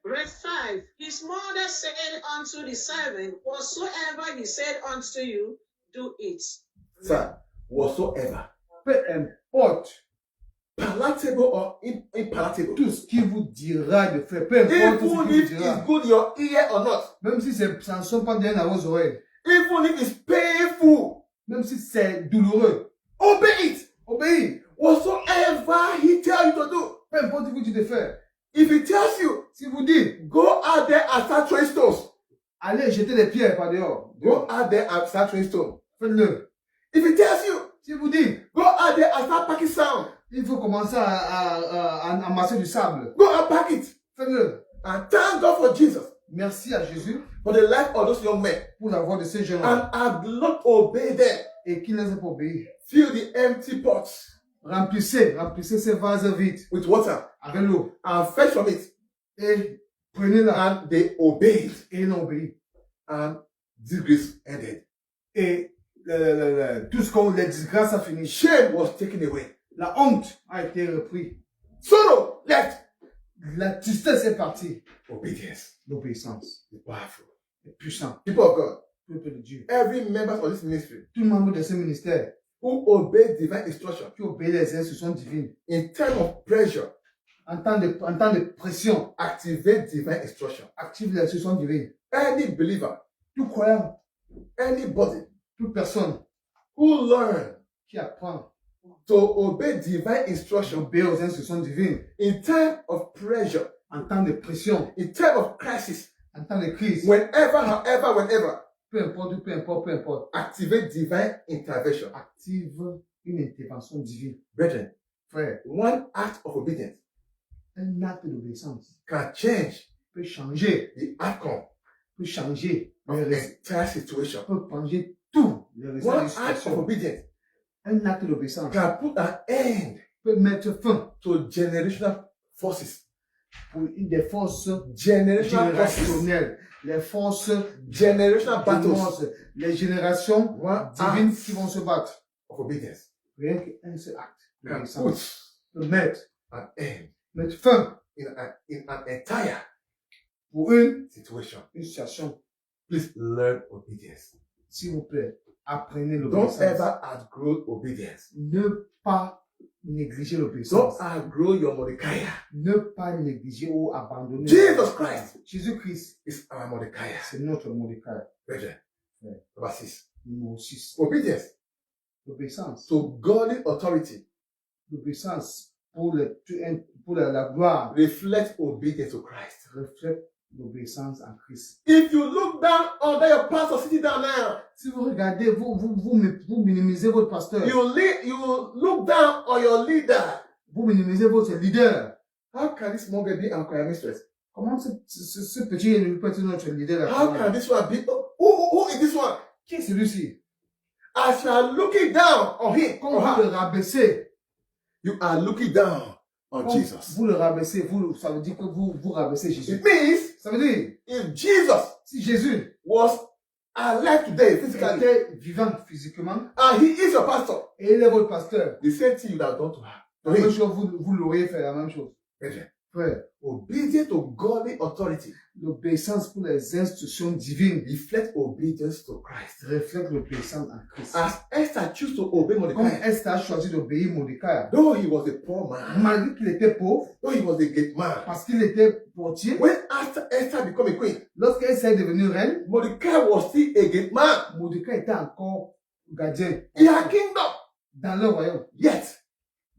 Verse 5, his mother said unto the servant, whatsoever he said unto you, do it. Sir, whatsoever, Peu importe palatable or impalatable, tout ce qu'il vous dira de faire, peu importe ce even qu'il if vous dira, it's good in your ear or not, même si ça ne sonne pas bien à vos oreilles, even if it's painful, même si c'est douloureux, obey it. obéis. Whatsoever he tells you to do. Peu importe ce que vous dites de faire. If he tells you, Si vous dites, go out there and start throwing stones, allez jeter des pierres par dehors, go out there and start throwing stones. faites-le. If he tells you, Si vous dites, go out there and start packing sand, il faut commencer à amasser du sable, go and pack it. faites-le. And thank God for Jesus, Merci à Jésus for the life of those young men. pour la voix de ces jeunes And have not obeyed them. et qui les a pas obéi. Fill the empty pots Remplissez ces vases vides with water avec l'eau and fetch from it. et prenez-la And they obeyed. et ils ont obéi. And disgrace ended. Et tout ce qu'on les disgrâce a fini. Shame was taken away. La honte a été reprise. Sorrow left. La tristesse est partie. Obedience L'obéissance is powerful. est puissante. People of God, Peuple de Dieu. every member of this ministry Tout le membre de ce ministère who obey divine instruction qui obéit les instructions divines, in time of pressure, en temps de pression, activate divine instruction. active les instructions divines. Any believer, Tout croyant, anybody toute personne who learn qui apprend to obey divine instruction d'obéir aux instructions divines, in time of pressure, en temps de pression, in time of crisis, en temps de crise, whenever, however, whenever, peu importe, activate divine intervention. active une intervention divine. Brethren, Frère, one act of obedience un acte d'obéissance can change peut changer, the outcome peut changer of les the résultats, entire situation. peut changer tout les résultats One de act of situation. obedience Un acte d'obéissance can put an end peut mettre fin to generational forces. pour des forces Generational forces. générationnelles, les forces Generational battles. immenses, les générations One divines act qui vont se battre. of obedience Rien qu'un seul acte can d'obéissance put peut mettre an end fin in an entire pour une situation. situation. Please learn obedience. S'il vous plaît, apprenez Don't l'obéissance. ever outgrow obedience. Ne pas négliger Don't l'obéissance. outgrow your Mordecai. Ne pas négliger ou abandonner. Jesus Christ Jésus-Christ, is our Mordecai. c'est notre Mordecai. Brethren, Ouais. number 6. Numéro 6. Obedience L'obéissance. to godly authority L'obéissance pour la gloire reflects obedience to Christ. reflète l'obéissance en Christ. If you look down under your pastor sitting down now, Si vous regardez, vous minimisez votre pasteur. you look down on your leader. Vous minimisez votre leader. How can this small girl be our choir mistress? Comment ce petit ne peut être notre leader? How can this one be? Who is this one? Qui est celui-ci? As you are looking down on him, Quand or vous her, le rabaissez, you are looking down on quand Jesus. vous le rabaissez, ça veut dire que vous rabaissez Jésus. It means Ça veut dire, if Jesus si Jésus was alive today physically, était vivant physiquement and he is your pastor, et il est votre pasteur, the same thing you would have done to her. la To même him. chose, vous l'auriez fait la même chose. Brethren, Frère, obedience to godly authority l'obéissance pour les instructions divines reflects obedience to Christ. reflète l'obéissance en Christ. As Esther chose to obey Comme Mordecai, Esther a choisi d'obéir Mordecai, though he was a poor man, malgré qu'il était pauvre, though he was a gate man, parce qu'il était portier, when after Esther became a queen, lorsqu'elle est devenue reine, Mordecai was still a gate man. Mordecai était encore gardien He had kingdom, dans le royaume. yet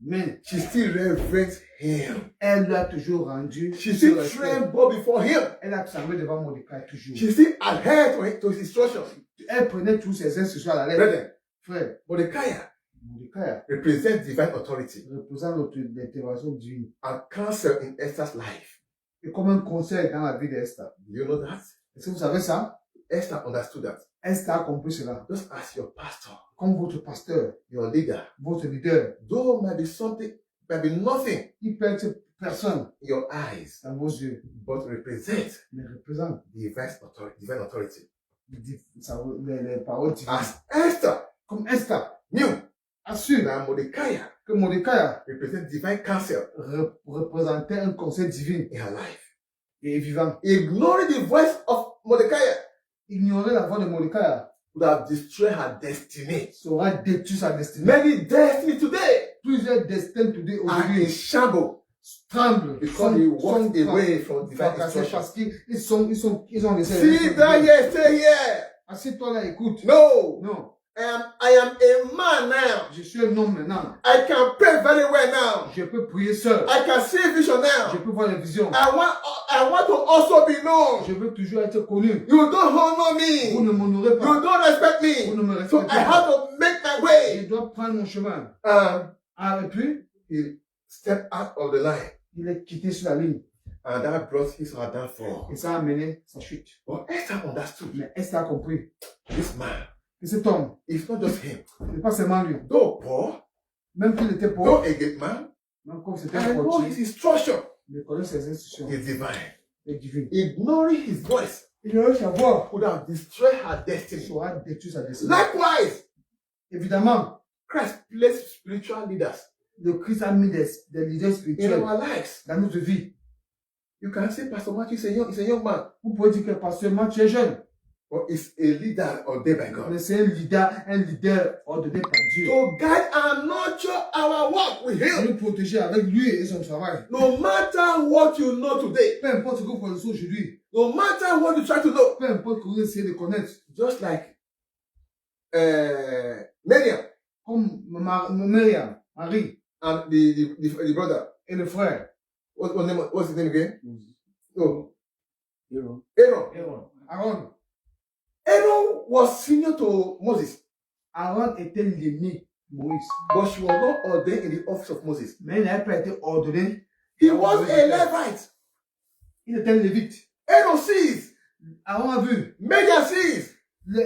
Mais she still reverenced him. elle lui a toujours rendu She ce still respect. trembled before him. Elle a tremblé devant Mordecai toujours. She still adhered to his instructions. Elle prenait tous ses instructions à la lettre. Brethren, Frère, Mordecai Mordecai represents divine authority représente l'intervention divine. and counsel in Esther's life. Et comme un conseil dans la vie d'Esther. Do you know that? Est-ce que vous savez ça? Esther understood that. Esther a compris cela. Just as your pastor, Comme votre pasteur, your leader, votre leader, though might be something, might be nothing il peut être personne in your eyes, dans vos yeux, but represent mais représente divine authority. les paroles divines. As Esther Comme Esther knew assure that Mordecai que Mordecai represents divine counsel représentait un conseil divin in her life. et vivant. Ignoring the voice of Mordecai Ignorer la voix de Mordecai would have destroyed her destiny. sera détruit sa destinée. Many destiny today Plusieurs destins today are in aujourd'hui shambles tremblent, because they walked away from divine fracassés instruction. parce qu'ils ont laissé. Sit down here, stay here. Assieds-toi là, écoute. No, Non, I am a man now. je suis un homme maintenant. I can pray very well now. Je peux prier seul. I can see vision Je now. peux voir les visions. I want to also be known. Je veux toujours être connu. You don't honor Vous me. ne m'honorez You pas. don't respect Vous me. ne me So respectez I pas. have to make my Je way. dois prendre mon chemin. Ah, et puis, He stepped out of the line, il est quitté sur la ligne. and that brought his or her downfall. Et ça a amené sa chute. But Esther understood Mais Esther a compris this man. que cet homme, It's not just him. ce n'est pas seulement lui. Though poor, Même qu'il était though pauvre, a great man, même comme c'était I un know portier, his instruction il connaît ses instructions. is divine. Et divine. Ignoring his voice Il aurait sa voix would have destroyed her destiny. sera détruit sa destinée. Likewise, Évidemment, Christ placed spiritual leaders Le Christ a mis des leaders in spirituels our lives. dans notre vie. You can say Pastor Matthew is a young man, Vous pouvez dire que Pasteur Mathieu est jeune, but he's a leader ordained by God. mais c'est un leader ordonné par Dieu. To guide and nurture our work with Pour him. nous protéger avec lui et son travail. No matter what you know today, Peu importe ce que vous connaissez aujourd'hui, no matter what you try to know, peu importe ce que vous essayez de connaître, just like Miriam comme Myriam, Marie and the brother. et le frère. What's his name again? No, Aaron. Aaron. Aaron was senior to Moses, Aaron était l'aîné de Moïse. but she was not ordained in the office of Moses. Mais il n'avait pas été ordonné. He was a Levite. Il était un lévite. Aaron sees, Aaron a vu. Miriam sees,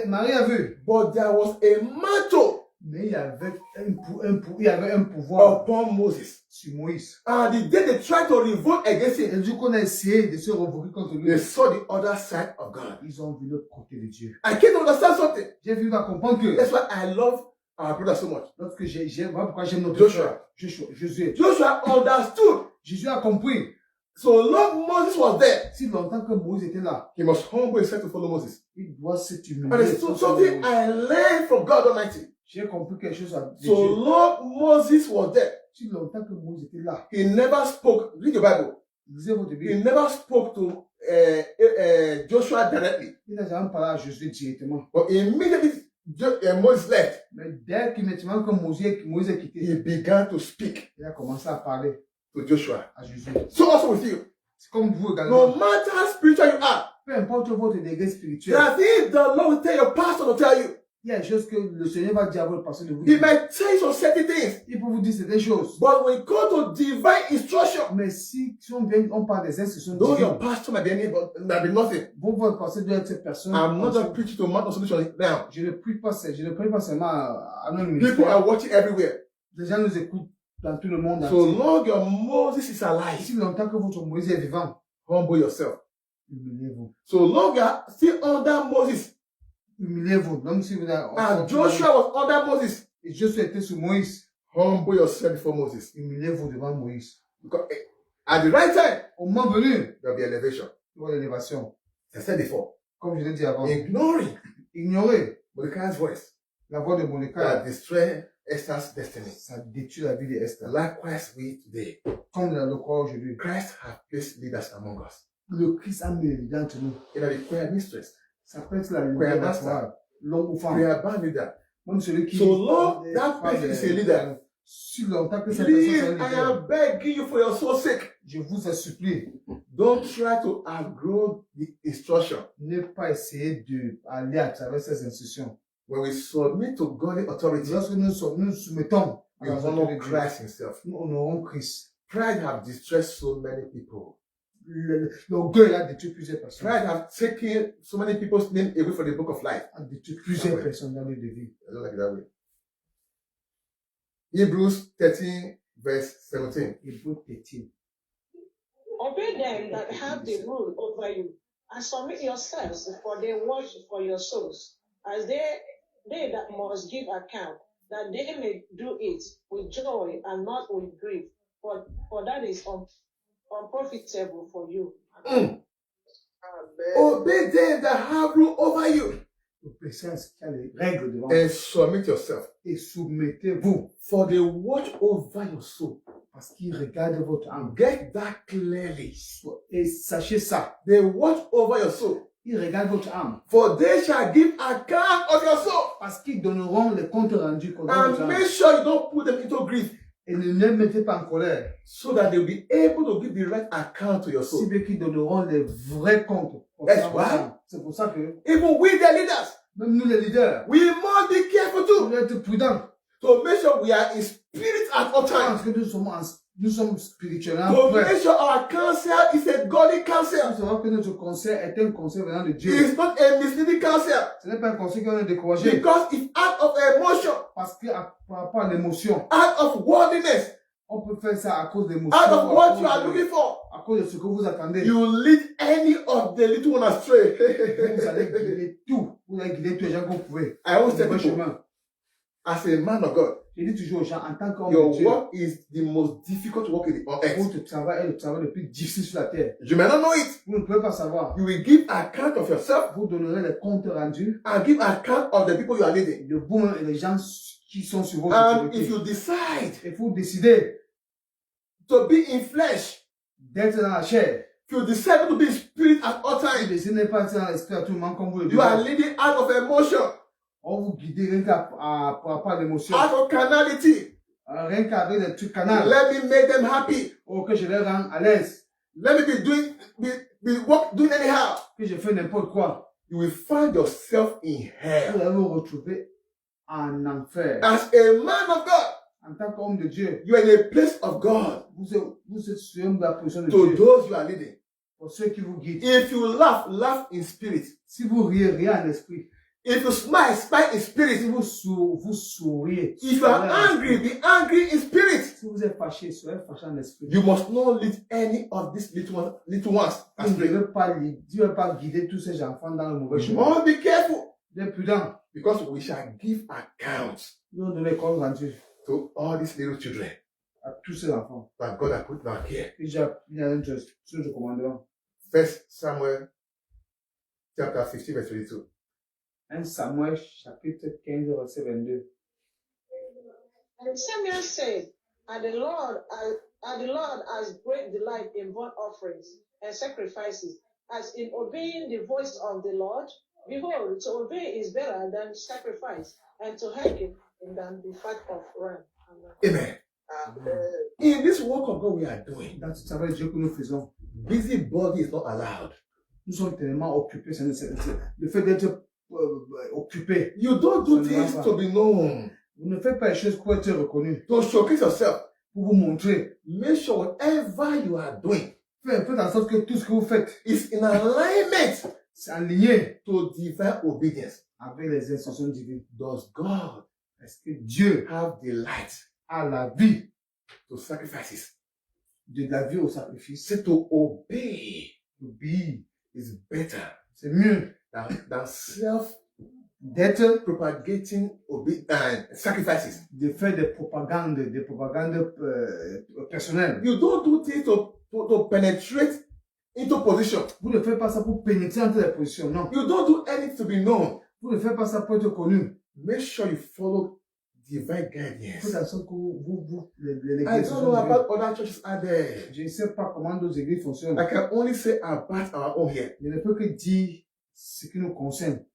Marie a vu. but there was a mantle Mais il y avait un pouvoir upon Moses. sur Moïse. And the day they tried to revolt against him, Et du coup, on a essayé de se revoquer contre they lui. saw the other side of God. Ils ont vu l'autre côté de Dieu. I can't understand something. J'ai vu à comprendre que That's why I love our brother so much. lorsque voilà pourquoi j'aime notre Joshua. frère. Josué. Joshua understood. Jésus a compris. So long Moses was there, Si longtemps que Moïse était là, he must humble himself to follow Moses. il doit se And humilier. it's something I learned from God Almighty. J'ai compris quelque chose de So Dieu. long Moses was there, Si longtemps que Moïse était là, he never spoke. Read the Bible. lisez votre He Bible. never spoke to Joshua directly. Il n'a jamais parlé à Josué directement. But immediately Moses left, Mais dès qu'immédiatement que Moïse a quitté, he began to speak il a commencé à parler to Joshua. à Josué. So also with you. C'est comme vous également. No matter how spiritual you are, Peu importe votre degré spirituel, there are things the Lord will tell your pastor to tell you. il y a des choses que le Seigneur va dire à votre pasteur de vous He dire. might tell you some certain things. Il peut vous dire certaines choses. But when it comes to divine instruction, Mais si on parle des instructions though your divines, pastor might be nothing. votre pasteur doit être cette personne. I'm not just preaching to Mountain Solution now. Je ne prie pas seulement à notre People ministère. are watching everywhere. Les gens nous écoutent dans tout le monde. So entier. long your Moses is alive, Si longtemps que votre Moïse est vivant, humble yourself. humiliez-vous. So long you are still under Moses, Humiliez-vous. Donc si vous avez... and Joshua was under Moses, Et Josué était sur Moïse. humble yourself before Moses. Humiliez-vous devant Moïse. Because at the right time, Au moment venu, there'll be elevation. il y aura l'élévation. I said before, Comme je l'ai dit avant. ignoring Ignorer Mordecai's voice la voix de that Mordecai, destroy Esther's destiny. ça détruit la vie d'Esther. Likewise, we today, Comme le croit aujourd'hui. Christ has placed leaders among us. Le Christ a mis les leaders entre nous. It may be choir mistress, Ça peut être la Prayer leader master. d'asseoir, l'homme ou femme. prayer band leader. Même celui qui... So long est that femme person de- is a leader, Si longtemps que cette personne please, est un I leader, am begging you for your soul's sake. je vous ai supplié, Don't try to outgrow the instruction. ne pas essayer d'aller à travers ces institutions. When we submit to godly authority, Lorsque nous soumettons à we la honor autorité de Dieu, Christ himself. nous honorons Christ. Pride have distressed so many people. L'orgueil a détruit plusieurs personnes. Pride have taken so many people's name away from the book of life. A détruit plusieurs personnes dans le vie. I don't like it that way. Hebrews 13, verse 17. Hébreux 13. Obey them that have the rule over you, and submit yourselves, for they watch for your souls, as they that must give account, that they may do it with joy and not with grief, for that is unprofitable for you. Obey them that have rule over you, Obéissez à ce qu'il y a les règles devant and submit yourself, et soumettez-vous for they watch over your soul. parce qu'il regarde votre âme. Get that clearly. Et sachez ça, They watch over your soul, il regarde votre âme for they shall give account of your soul. parce qu'ils donneront les comptes rendus concernant votre And âme. make sure you don't put them into grief, Et ne les mettez pas en colère, so that they'll be able to give the right account to your si soul. bien qu'ils donneront les vrais comptes. That's concernant votre right. âme. C'est pour ça que Even we, the leaders, même nous les leaders, we must be careful nous too, devons être prudents to make sure we are in spirit at all times. parce que nous sommes spirituellement To prêts. make sure our counsel is a godly Nous counsel. savons que notre conseil est un conseil venant de Dieu. It's not a misleading counsel. Ce n'est pas un conseil qui va nous décourager Because it's out of emotion, parce que par rapport à l'émotion, out of worldliness, on peut faire ça à cause de l'émotion, out of ou what you are looking for. à cause de ce que vous attendez. You lead any of the little one astray. Vous allez guider tout. Vous allez guider tous les gens que vous pouvez. I always Le tell bon people, chemin. as a man of God, Je dis toujours aux gens, en tant qu'homme your de Dieu, work is the most difficult work on earth. votre travail est le travail le plus difficile sur la terre. You may not know it. Vous ne pouvez pas savoir. You will give account of yourself Vous donnerez les comptes rendus, and give account of the people you are leading. de vous et les gens qui sont sur votre And autorité. if you decide Et vous décidez to be in flesh, d'être dans la chair, if you decide to be in spirit at all vous times, décidez de pas être dans l'esprit à tout moment comme vous le you are dites. leading out of emotion, On vous guide rien qu'à par rapport à l'émotion. out of carnality. Rien qu'avec des trucs canals. Let me make them happy. Oh, que je les rends à l'aise. Let me doing anyhow. Que je fais n'importe quoi. You will find yourself in Vous hell. allez vous retrouver en enfer. As a man of God, En tant qu'homme de Dieu, you are in a place of God vous êtes sur la position de to Dieu. those you are leading. Pour ceux qui vous guident. If you laugh, laugh in spirit. Si vous riez, riez en esprit. If you smile, smile in Si spirit. vous souriez. If you are angry, be angry in spirit. Si vous êtes fâché, soyez fâché en esprit. You must not lead any of these little ones Vous ne astray. devez pas guider tous ces enfants dans le mauvais You chemin. must be careful Soyez prudent. because we shall give account Nous allons donner compte rendu to all these little children à tous ces enfants. that God has put down here. Et j'ai appris à une chose, sur le commandement. 1 Samuel chapter 15 verse 22. 1 Samuel chapitre 15 verset 22. And Samuel said, And the Lord has great delight in burnt offerings and sacrifices, as in obeying the voice of the Lord. Behold, to obey is better than sacrifice, and to hearken than the fat of ram. Amen. In this work of God we are doing, Dans ce travail de Dieu que nous faisons, busybody is not allowed. nous sommes tellement occupés. Le fait d'être occupé. You don't do things to be known, Vous ne faites pas les choses pour être reconnu, to showcase yourself. pour vous montrer. Make sure whatever you are doing Faites en sorte que tout ce que vous faites, is in alignment c'est aligné to divine obedience. avec les instructions divines. Does God Est-ce que Dieu have delight a la vie to sacrifices? de la vie au sacrifice? Say to obey L'obéir, is better c'est mieux than d'être, self-propagating sacrifices. de faire des propagandes personnelles. You don't do things to penetrate into position. Vous ne faites pas ça pour pénétrer entre les positions, non. You don't do anything to be known. Vous ne faites pas ça pour être connu. Make sure you follow divine Faites guidance. en sorte que les I églises don't know sont about other churches out there. Je ne sais pas comment d'autres églises fonctionnent. I can only say about our own here. Je ne peux que dire ce qui nous concerne.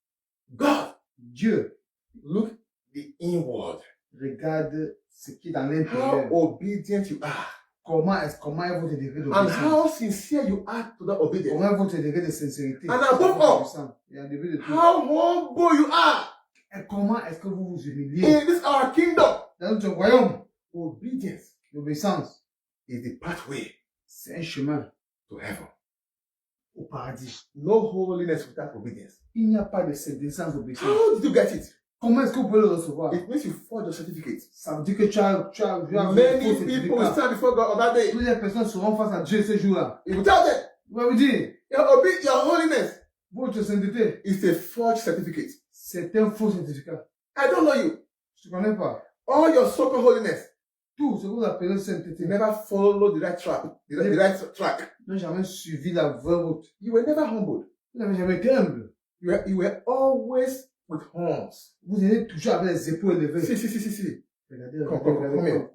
God, Dieu look the inward. regarde ce qui est dans How l'intérieur. obedient you are. Comment est votre degré And d'obéissance? how sincere you are to that obedience. Comment est votre degré de sincérité? And above all, Et en début de tout. how humble you are Et comment est-ce que vous vous humiliez in this our kingdom. dans notre royaume? Obedience L'obéissance, is the pathway c'est un chemin to heaven. au paradis. No holiness without obedience. Il n'y a pas de sainteté sans obéissance. How did you get it? Comment est-ce que vous pouvez le recevoir? It means you forge your certificate. Ça veut dire que tu as Many people will stand before God on that day. Plusieurs personnes seront face à Dieu ce jour-là. He will tell them, Il va vous dire, your holiness votre sainteté, is a forged certificate. c'est un faux certificat. I don't know you. Je ne connais pas. All your so-called holiness, Tout ce que vous appelez you sainteté never follow the right track. The right track. n'a jamais suivi la vraie route. You were never humbled. Vous n'avez jamais été humble. You were always with horns. Vous êtes toujours avec les épaules élevées. See. Regardez,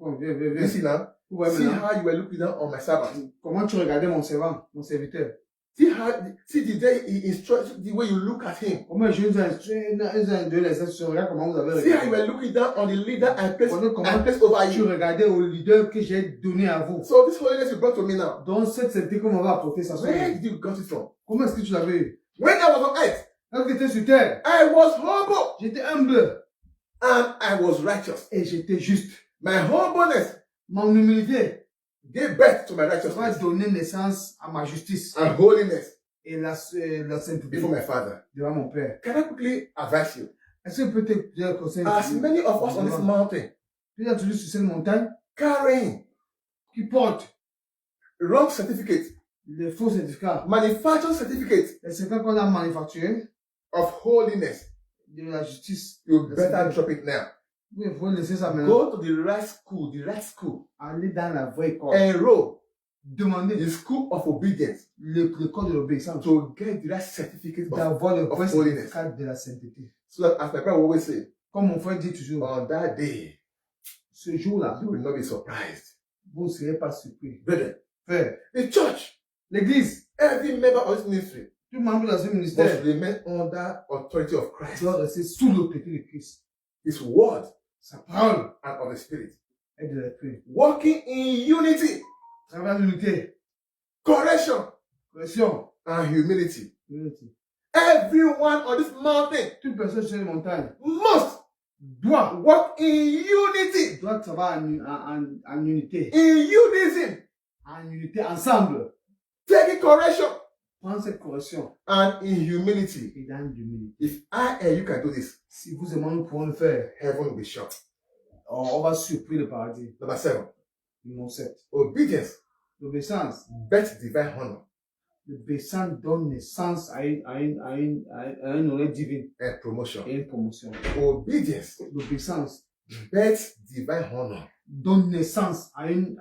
Come, viens. You see now? Vous voyez See maintenant how you were looking down on my servant. comment tu regardais mon servant, mon serviteur. See the day he instructed, the way you look at him. Comment je vous ai donné les instructions. Regarde comment vous avez See how you regardé. were looking down on the leader I placed Comment over tu you. regardais au leader que j'ai donné à vous. So this holiness you brought to me now. Donc cette sainteté qu'on m'avait apporté, ça Where soit. did you got it from? Comment est-ce que tu l'avais eu? When I was on earth, Quand j'étais sur terre, I was humble j'étais humble and I was righteous. et j'étais juste. My humbleness Mon humilité gave birth to my va righteousness donner naissance à ma justice and holiness et la sainteté before my Father. devant mon Père. Can I quickly advise you? Est-ce que peut-être je conseille As many of us on this mountain tu es toujours sur cette montagne carrying qui porte wrong certificate, les faux certificats, manufactured certificate les certificats qu'on a manufacturés of holiness, de la justice, you better drop it now. Il faut laisser ça maintenant. Go to the right school. Aller dans la vraie école. Enroll Demander the school of obedience l'école de l'obéissance. to get the right certificate D'avoir le of vrai holiness. certificat de la sainteté. So that, as my friend will always say, Comme mon frère dit toujours, on that day, ce jour-là, you will not be surprised. vous ne serez pas surpris. Brethren, Frère, the church, l'église, every member of this ministry tout membre dans ce must ministère remain under authority of Christ, doit rester sous l'autorité de Christ. His word, Sa parole and of the Spirit. est de l'esprit. Working in unity, Travail l'unité, correction, correction, and humility. unité. Everyone on this mountain Toute personne sur les montagnes must doit work in unity, travailler en unité, in unison, ensemble. taking correction, Prendre cette correction and in humility. et dans l'humilité. If I and you can do this, Si vous et moi nous pouvons le faire, heaven will be shocked. on va surprendre le paradis. Number 7, Numéro 7. obedience, L'obéissance. bet divine honor L'obéissance donne naissance à une oreille divine and promotion. et une promotion. Obedience, L'obéissance bet divine honor donne naissance à une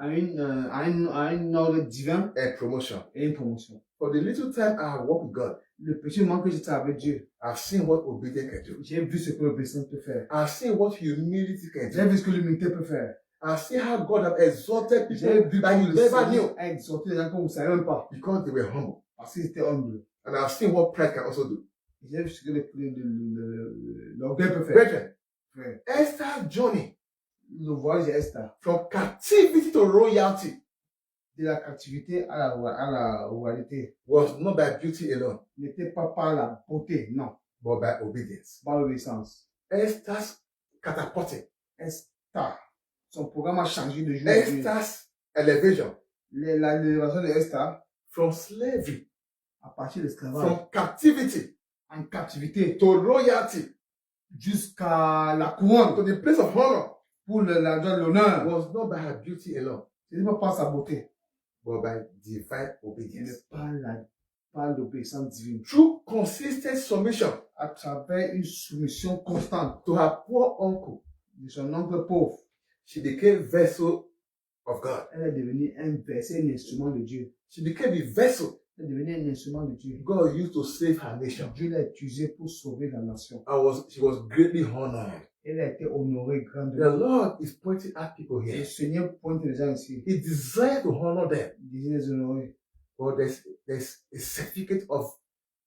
ordre divin and promotion. et une promotion. For the little time I have walked with God, Le petit moment que j'étais avec Dieu, I've seen what obedience can do. j'ai vu ce que l'obéissance peut faire. I've seen what humility can J'ai do. vu ce que l'humilité peut faire. I've seen how God have exalted J'ai people vu that comment you le never Seigneur knew a exhorté les gens que vous ne savez même pas. because they were humble. Parce qu'ils étaient humbles. And I've seen what pride can also do. J'ai vu ce que l'orgueil peut faire. Brethren, Frère, Esther's journey le voyage d'Esther, from captivity to royalty de la captivité à la royauté, was not by beauty alone, n'était pas par la beauté, non, but by obedience. par l'obéissance. Esther's catapulting, Esther, son programme a changé de jour en jour. Esther's elevation L'élévation de Esther, from slavery, à partir de l'esclavage, from captivity en captivité, to royalty, jusqu'à la to couronne, the place of honor, pour l'honneur, was not by her beauty alone, ce n'est pas par sa beauté, but by divine mais obedience. par l'obéissance divine. Through consistent submission À travers une soumission constante to her poor uncle, de son oncle pauvre, she became vessel of God. elle est devenue un instrument de Dieu. She became a vessel Elle est devenue un instrument de Dieu. God used to save her nation. Dieu l'a utilisé pour sauver la nation. She was greatly honored. Elle a été honorée The grandement. Lord is pointing at people Le here. Seigneur pointe les gens ici. He desired to honor them, Il disait les honorer. but there's a certificate of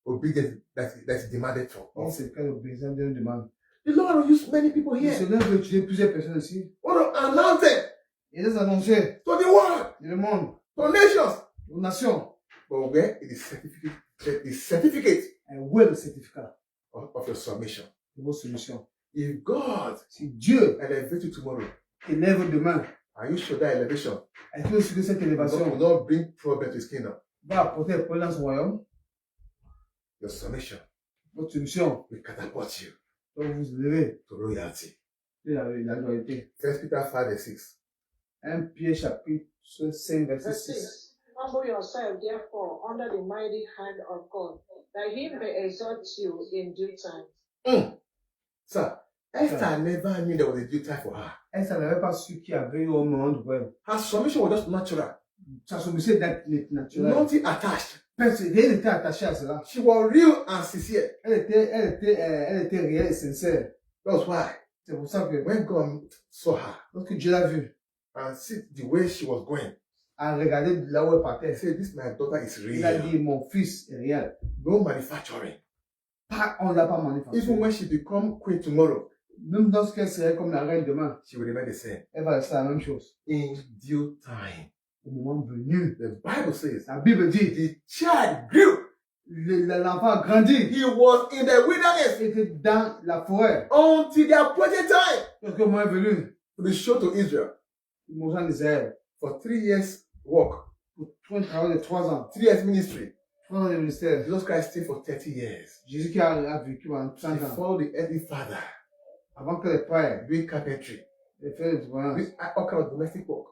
obedience that's demanded from Et us. c'est le cas d'obéissance de nous demande. The Lord will use many people Le here. Seigneur veut utiliser plusieurs personnes ici. Want to announce them Et les annoncer to the world, dans le monde, to nations. aux nations. But where is the certificate Et où est le certificat of your submission? de vos solutions? If God Si Dieu elevates you tomorrow, t'élève demain, are you sure that elevation est-ce que cette will élévation not bring problem to his kingdom? va apporter un problème dans son royaume? Your submission Votre solution will catapult you doit vous élever to royalty. de la loyauté. 1 Peter 5 and 6. 1 Pierre chapitre 5 verset Verse 6. 6. Humble yourself, therefore, under the mighty hand of God, that he may exalt you in due time. Sir, Esther never knew there was a due time for her. Elle ne savait pas ce qui avait eu au moment du problème. Her submission was just natural. Sa soumission est naturelle. Nothing attached. Personne, rien n'était attaché à cela. She was real and sincere. Elle était réelle et sincère. That's why C'est pour ça que when God saw her lorsque Dieu l'a vue, and see the way she was going, a regardé de là où elle he partait, said, this my daughter is il a real. dit, mon fils est réel. No manufacturing. On ne l'a pas Even manufacturé. when she become queen tomorrow, Même lorsqu'elle serait comme la reine demain, she will remain the same. elle va rester la même chose. In due time. Au moment venu, The Bible says, la Bible dit, the child grew. l'enfant grandit. He was in the wilderness Il était dans la forêt. until the appointed time Lorsque le moment est venu, to be shown to Israel. le moment d'Israël, For 3 years work, pour un travail de 3 ans, 3 years ministry. 3 ans de ministère, Jesus Christ stayed for 30 years. Jésus qui a vécu pendant 30 ans, Before the earthly father, avant que les pères doing carpentry, aient fait le voyage, doing all kind of domestic work,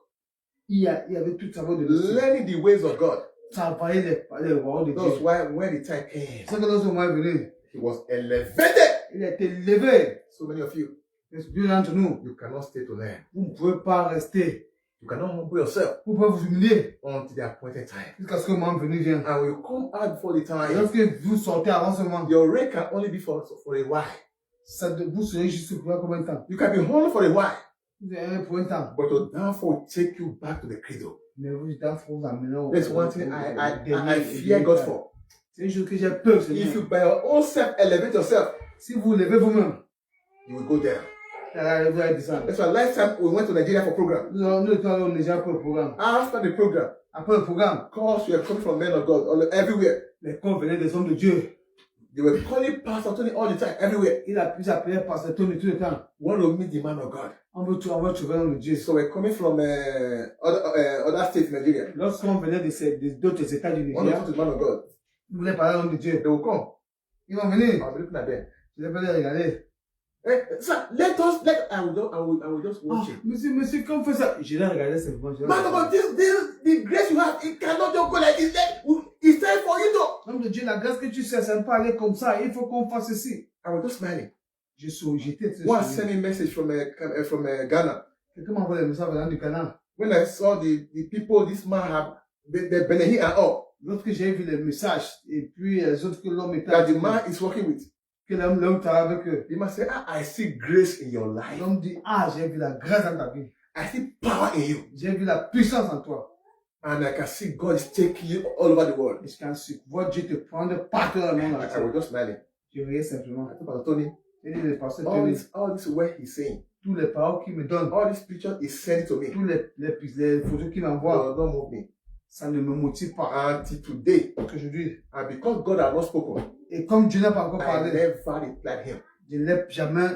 il y avait tout savoir de Dieu. learning the ways of God. Travailler les paroles de That's Dieu. why when the time came, C'est que lorsque le moment est venu, he was elevated. il a été élevé. So many of you, Dieu d'entre nous, You cannot stay to learn. vous ne pouvez pas rester. You cannot humble yourself Vous pouvez vous humilier until the appointed time. jusqu'à ce que le moment venu vienne. And when you come out before the Et time, lorsque vous sortez avant ce moment, your reign can only be for a while. vous serez juste pour combien de temps? You can be humble for a while, Vous allez pour un temps. but your downfall will take you back to the cradle. Mais vous êtes vous amener au That's one thing I fear God for. C'est une chose que j'ai peur, If you Seigneur. by your own self elevate yourself, Si vous levez vous-même, you will go there. vous allez descendre. That's why last time we went to Nigeria for program. Nous étions allés au Niger pour le programme. After the program, Après le programme, calls were coming from men of God everywhere. les corps venaient des hommes de Dieu. They were calling Pastor Tony all the time, everywhere. Il a pu s'appeler Pasteur Tony tout le temps. We want to meet the man of God. On veut trouver l'homme de Dieu. So we're coming from other states in Nigeria. Lorsqu'on venait d'autres États du We want to Nigeria, talk to the man of God. ils voulaient parler à l'homme de Dieu. They will come. Ils vont venir. I'll be looking at them. Je vais les regarder. Sir, I will just Ah, watch it. monsieur, comment fait ça? Je l'ai regardé simplement. Man of God, the grace you have, it cannot just go like this. It's time for you to. L'homme de Dieu, la grâce que tu sais, ça ne peut aller comme ça. Il faut qu'on fasse ceci. I was just smiling. J'étais très One souriant. sent me a message from Ghana. Quelqu'un m'a envoyé le message venant du Ghana. When I saw the people this man have, the Benehi and all, Lorsque j'ai vu les messages, et puis les autres que l'homme était that the man is working with, que l'homme travaille avec eux. the man said, I see grace in your life. L'homme dit, j'ai vu la grâce dans ta vie. I see power in you. J'ai vu la puissance en toi. And I can see God is taking you all over the world. Et je can voir Dieu te prendre partout dans le monde I entier. was just smiling. Je riais simplement. I told Pastor Tony, Et le pasteur Tony, all this way he's saying, tous les paroles qu'il me donne, all these pictures he's sending to me, tous les photos qu'il m'envoie, don't move me. ça ne me motive pas. Until today, Aujourd'hui. and because God has not spoken, Et comme Dieu n'a pas encore I parlé, never replied him. je n'ai jamais,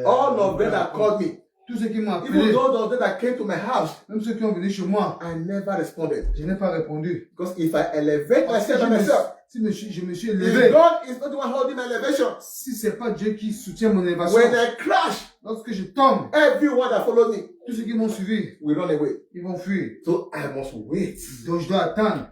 All of them that called me, tous ceux qui m'ont even appelé, those of them that came to my house, même ceux qui ont venu chez moi, I never responded. je n'ai pas répondu. Because if I elevate Parce que myself by myself, si je me suis if élevé, God is not the one holding my elevation, si c'est pas Dieu qui soutient mon élévation, when I crash, lorsque je tombe, everyone that followed me tous ceux qui m'ont suivi, will run away. ils vont fuir. So I must wait Donc je dois attendre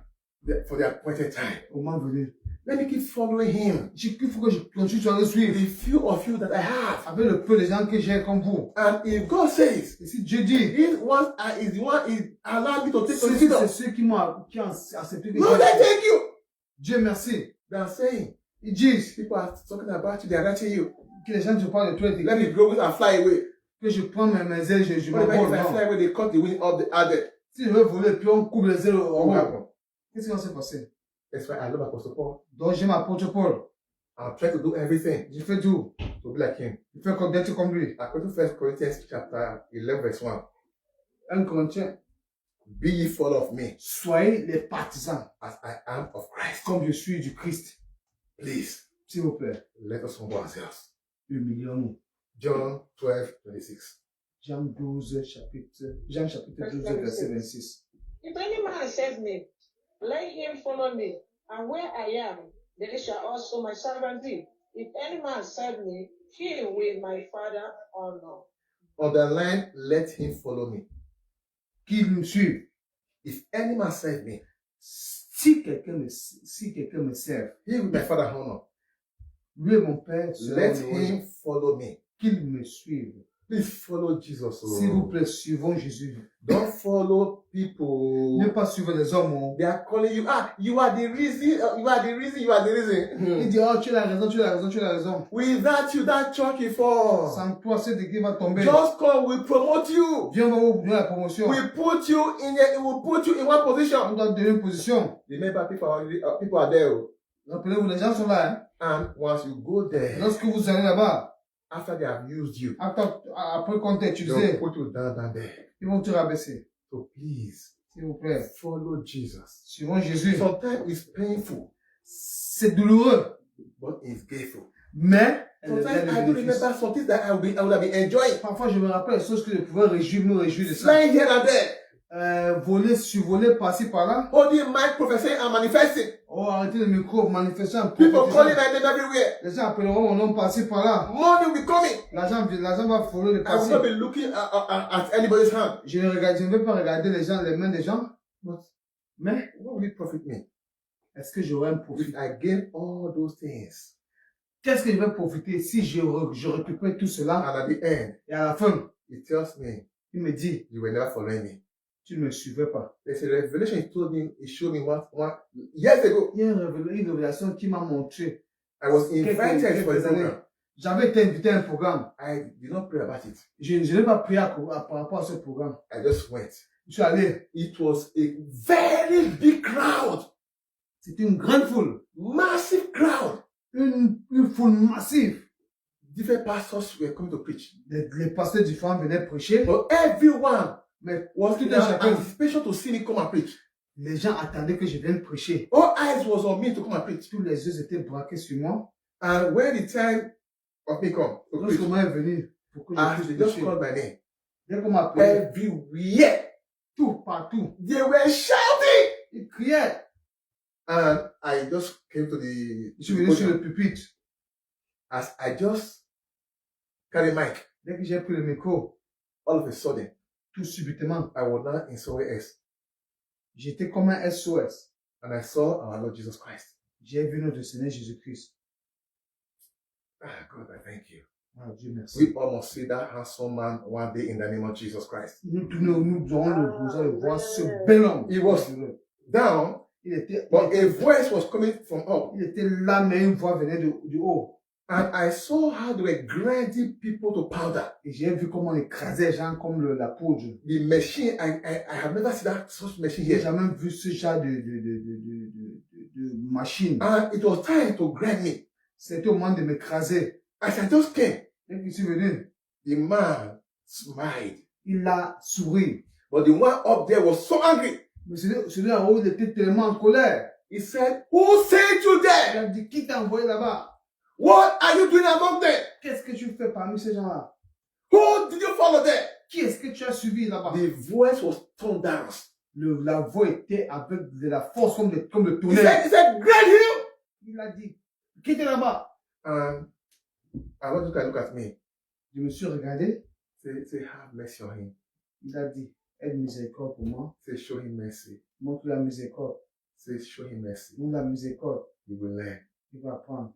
for the appointed time. au moment venu. Let me keep following him. Il faut que je continue à le suivre. The few of you that I have. Avec le peu de gens que j'ai comme vous. And if God says, Et si Dieu dit, this one is the one is allowed me to take c'est consider. ceux qui ont accepté de No, they thank you. Dieu merci. They are saying, Ils disent people are talking about you, they are writing you. que les gens te parlent de toi et Let me grow with and fly away. que je prends mes ailes, je What m'envole. if I fly Non. away, they cut the wing of the other? Si je veux voler, puis on coupe les ailes What en will haut. happen? Qu'est-ce qui va se passer? That's why I love Apostle Paul. Donc j'aime l'apôtre Paul. I'm trying to do everything Je fais tout. to be like him. Je fais d'être comme lui. According to 1 Corinthians chapter 11 verse 1. 1 Corinthiens. Be ye full of me Soyez les partisans, as I am of Christ. comme je suis du Christ. Please, S'il vous plaît, let us humble ourselves. humilions-nous. John 12:26. Jean chapitre 12, verset 26. If any man serve me, let him follow me, and where I am, there shall also my servant be. If any man serve me, him will my Father honor. Underline, let him follow me. Qu'il me suive. If any man serve me, Si quelqu'un me sert, he will my Father honor. lui et mon Père seront Let heureux. him follow me. Qu'il me suive. Please follow Jesus. S'il vous plaît, suivons Jésus. Don't follow Ne people. pas suivre les hommes. Oh. They are calling you. You are the reason. You are the reason. You are the reason. Il dit, oh, tu as raison, tu as raison, tu as raison. Without you, that church will fall. Sans toi, cette église va tomber. Just come. We promote you. Viens, on va vous donner la promotion. We put you in one On position. doit donner une position. Remember, people are there. Rappelez-vous, les gens sont là. Hein. And once you go there, Lorsque vous allez là-bas, after they have used you, après qu'on t'a they'll utilisé, put you down there. ils vont te rabaisser. So please, S'il vous plaît, follow Jesus. suivons Jésus. Sometimes it's painful, C'est douloureux, but it's grateful. mais elle est Sometimes I pleine do de bénéfices. remember some things that I would have been enjoying. Parfois, je me rappelle des choses que je pouvais me réjouir de ça. Flying here and there, Survoler par-ci par-là. holding mic, prophesying and manifesting. Oh, arrêtez le micro, manifester un People prophétisant. calling my name everywhere. Les gens appelleront mon nom par-ci par-là. Money will be coming. L'argent va frôler le I will passé. not be looking at anybody's hand. Je ne vais pas regarder les mains des gens. But Mais, what will it profit me est-ce que j'aurai un if profit? I gain all those things qu'est-ce que je vais profiter si je récupère tout cela? And at the end, Et à la fin, he tells me, il me dit, you were never following me. tu ne me suivais pas. There's a revelation he showed me one years ago. Il y a une révélation qui m'a montré. I was invited for a program. J'avais été invité à un programme. I did not pray about it. Je n'ai pas prié par rapport à ce programme. I just went. Je suis allé. It was a very big crowd. C'était une grande foule. Massive crowd. Une foule massive. Different pastors were coming to preach. Les pasteurs différents venaient prêcher. But everyone Mais was in anticipation to see me come and preach. les gens attendaient que je vienne prêcher. All eyes was on me to come and preach. Tous les yeux étaient braqués sur moi. And when the time of me come to preach, Lorsque moi est venu pour que je puisse they just prêcher, called my name. dès qu'on m'a appelé, Everywhere. tout, partout, They were shouting. ils criaient. And I just came to the Je suis venu sur le pupitre. as I just carried mic. Dès que j'ai pris le micro, All of a sudden, tout subitement, I was now in somewhere else. j'étais comme un SOS. And I saw our Lord Jesus Christ. J'ai vu notre Seigneur Jésus-Christ. Ah, God, I thank you. Ah, Dieu merci. We almost see that handsome man one day in the name of Jesus Christ. Nous aurons le besoin de voir ce bel homme. He was down, Il était, but a voice was coming from up. il était là, mais une voix venait du haut. And I saw how they were grinding people to powder. Et j'ai vu comment on écrasait les gens comme la poudre. The machine, I have never seen that such machine J'ai here. jamais vu ce genre de machine. And it was time to grind me. C'était au moment de m'écraser. As I just came, Dès que je suis venu, the man smiled. il a souri. But the one up there was so angry. Mais celui en haut, il était tellement en colère. He said, who sent you Il there? a dit, qui t'a envoyé là-bas? What are you doing among them? Qu'est-ce que tu fais parmi ces gens-là? Who did you follow there? Qui est-ce que tu as suivi là-bas? The voice was thunderous. La voix était avec de la force comme le He tonnerre. said, grind him. Il a dit, quittez là-bas. And I want you to look at me. Je me suis regardé. Say, have mercy on him. Il a dit, aie miséricorde pour moi. Say, show him mercy. Montre la miséricorde. Say, show him mercy. Montre la miséricorde. He will learn. Il va apprendre.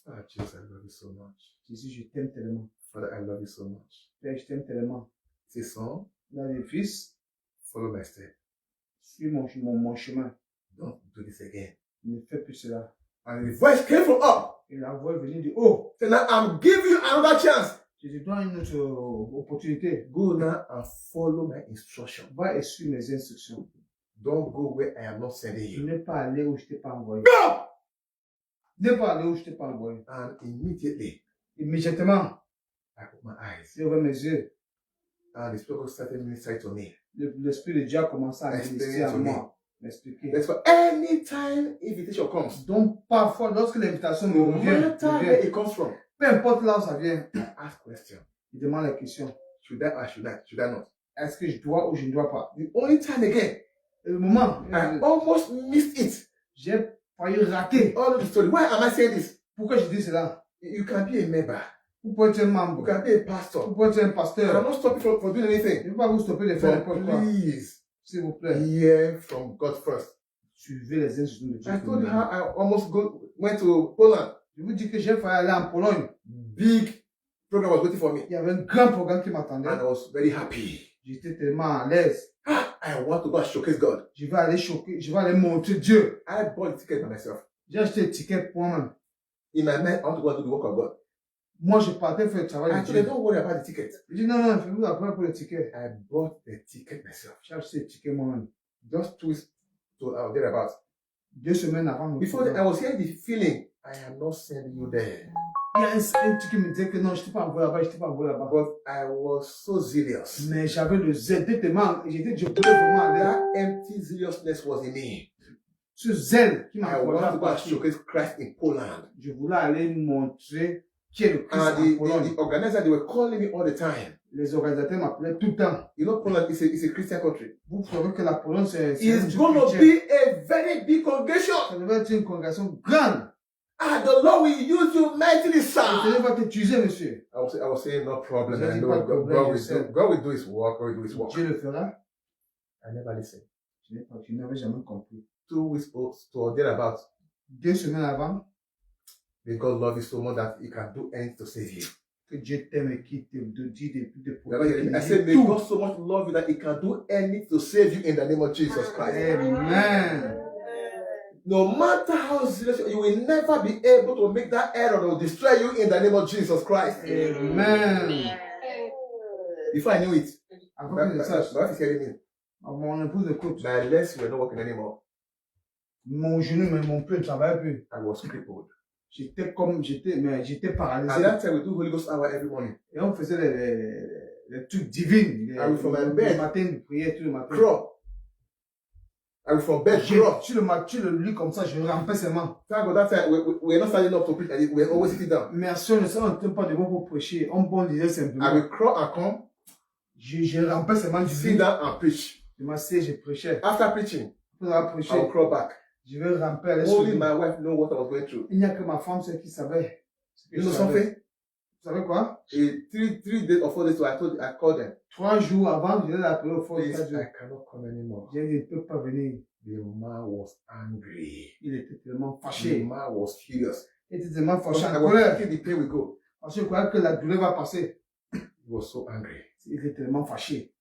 Ah, Jesus, I love you so much. Jésus, je t'aime tellement. Father, I love you so much. Père, je t'aime tellement. Say, son, Il a dit, fils, follow my step. suis mon chemin. Don't do this again. Ne fais plus cela. And the voice came from up. Et la voix est venue du haut. Say, now I'm giving you another chance. Je te donne une autre opportunité. Go now and follow my instruction. Va et suis mes instructions. Don't go where I am not sending Tu you. n'es pas allé où je t'ai pas envoyé. Go! Ne pas aller où je t'ai pas envoyé. And immediately, Immédiatement, I opened my eyes. j'ai ouvert mes yeux. And the Spirit started ministering to me. L'Esprit de Dieu a commencé à ministrer à moi. M'expliquer. That's why anytime invitation comes, Donc, parfois, lorsque l'invitation me no revient, matter where it comes from, peu importe là où ça vient, ask question. je demande la question. Should I or should I not? Est-ce que je dois ou je ne dois pas? The only time again, Et le moment, I almost missed it. j'ai failli rater. All of the story. Why am I saying this? Pourquoi je dis cela? You can be a member. Vous pouvez être un You membre. can be a pastor. Vous pouvez être un I pasteur. cannot stop you from doing Je ne anything. vais pas vous stopper de faire But n'importe quoi. please S'il vous plaît. hear from God first. Suivez les instructions de Dieu. I told you how I almost went to Poland. Je vous dis que j'ai failli aller en Pologne. Big program was waiting for me. Il y avait un grand programme qui m'attendait. And I was very happy. J'étais tellement à l'aise. I want to go and showcase God. Je vais aller choquer, je vais aller montrer Dieu. I bought the ticket by myself. J'ai acheté le ticket pour moi-même. In my mind, I want to go and do the work of God. Moi, je partais faire le travail I de told them, Dieu. don't worry about the ticket. Je dis non, non, fais-vous après pour le ticket. I bought the ticket myself. J'ai acheté le ticket moi-même. Just 2 weeks to thereabouts. 2 semaines avant. Before that, I was hearing the feeling, I am not sending you there. Il y a un truc qui me disait que non, je t'ai pas envoyé là-bas, je t'ai pas envoyé là-bas. But I was so zealous. Mais j'avais le zèle tellement, je voulais vraiment aller. That empty zealousness was in me. Ce zèle qui I m'a wanted to go and partir. showcase Christ in Poland. Je voulais aller montrer qui est le Christ And en Pologne. the organizer, they were calling me all the time. Les organisateurs m'appelaient tout le temps. You know, Poland is a Christian country. Vous savez que la Pologne, c'est It's going to be a very big congregation. ça devait être une congrégation grande. Ah, the Lord will use you mightily, Le sir. Seigneur va t'utiliser, monsieur. I was saying, no problem. Vous I avez know pas de problème, je sais. God will do his work. God will do his work. Dieu le fera. I never listened. Je n'avais jamais compris. 2 weeks to thereabout, 2 semaines avant, May God love you so much that He can do anything to save you. Que Dieu t'aime et qu'il te dit de You are not hearing me? I said, may God so much love you that He can do anything to save you in the name of Jesus Christ. Amen. No matter how serious you will never be able to make that error or destroy you in the name of Jesus Christ. Amen. Before I knew it, Avant my que je sache, wife is hearing me. mon épouse écoute, My legs were not working anymore. mon genou, mais mon pied ne travaillait plus. I was crippled. J'étais At paralysé. that time, we do Holy Ghost hour every morning. Et on faisait les trucs divins. I will from my Le bed. matin, de prière tous le matin. Crawl. I will from bed crawl. Sur le lit comme ça, je rampais seulement. Thank God that time we were not standing up to preach. We were always sitting down. Merci, on ne s'entend pas de bon pour prêcher. On bon disait I simplement. will crawl and come, Je rampais seulement du sit lit. down and preach. Je m'asseyais, je prêchais. After preaching, Après avoir I will prêché, crawl back. je vais ramper, aller sur le Only lit. my wife know what I was going through. Il n'y a que ma femme seule qui savait. Ce que You je know savais. something? Vous savez quoi? Three days or 4 days, so I called them. 3 jours avant, je l'ai appelé au fond de Please, 4 jours. I cannot come anymore. Je ne peux pas venir. The man was angry. Il était tellement The fâché. man was furious. Il était tellement fâché I en was colère. thinking the pain will go. Parce que je croyais que la douleur va passer. He was so angry. Il était tellement fâché.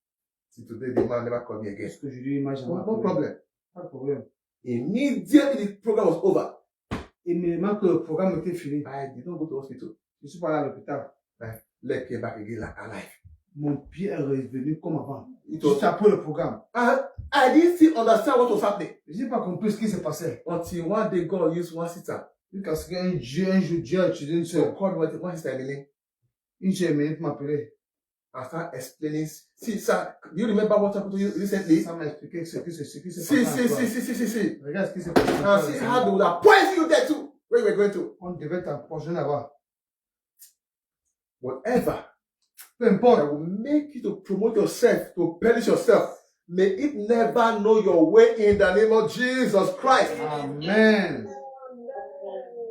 See, today the man never called me again. Parce que je lui ai jamais No appelé. problem. Pas de problème. Immediately the program was over, Immédiatement que le programme était fini, I did not go to hospital. je suis pas allé à l'hôpital. My leg came back again like alive. Mon pied est revenu comme avant. It was, Juste après le programme. I didn't still understand what was happening Je n'ai pas compris ce qui s'est passé. until one day God used one sister. Jusqu'à ce qu'un Dieu, un jour, Dieu a utilisé une So seule. called one sister Emily Une seule minute m'appelait. and started explaining. See, sir, do you remember what happened to you recently? Ça m'a expliqué ce qui s'est passé. See. Regarde ce qui s'est passé. And see how they would have poisoned you there too, where you were going to. On devait t'empoisonner là-bas. Whatever Peu that importe. will make you to promote yourself, to perish yourself, may it never know your way in the name of Jesus Christ. Amen.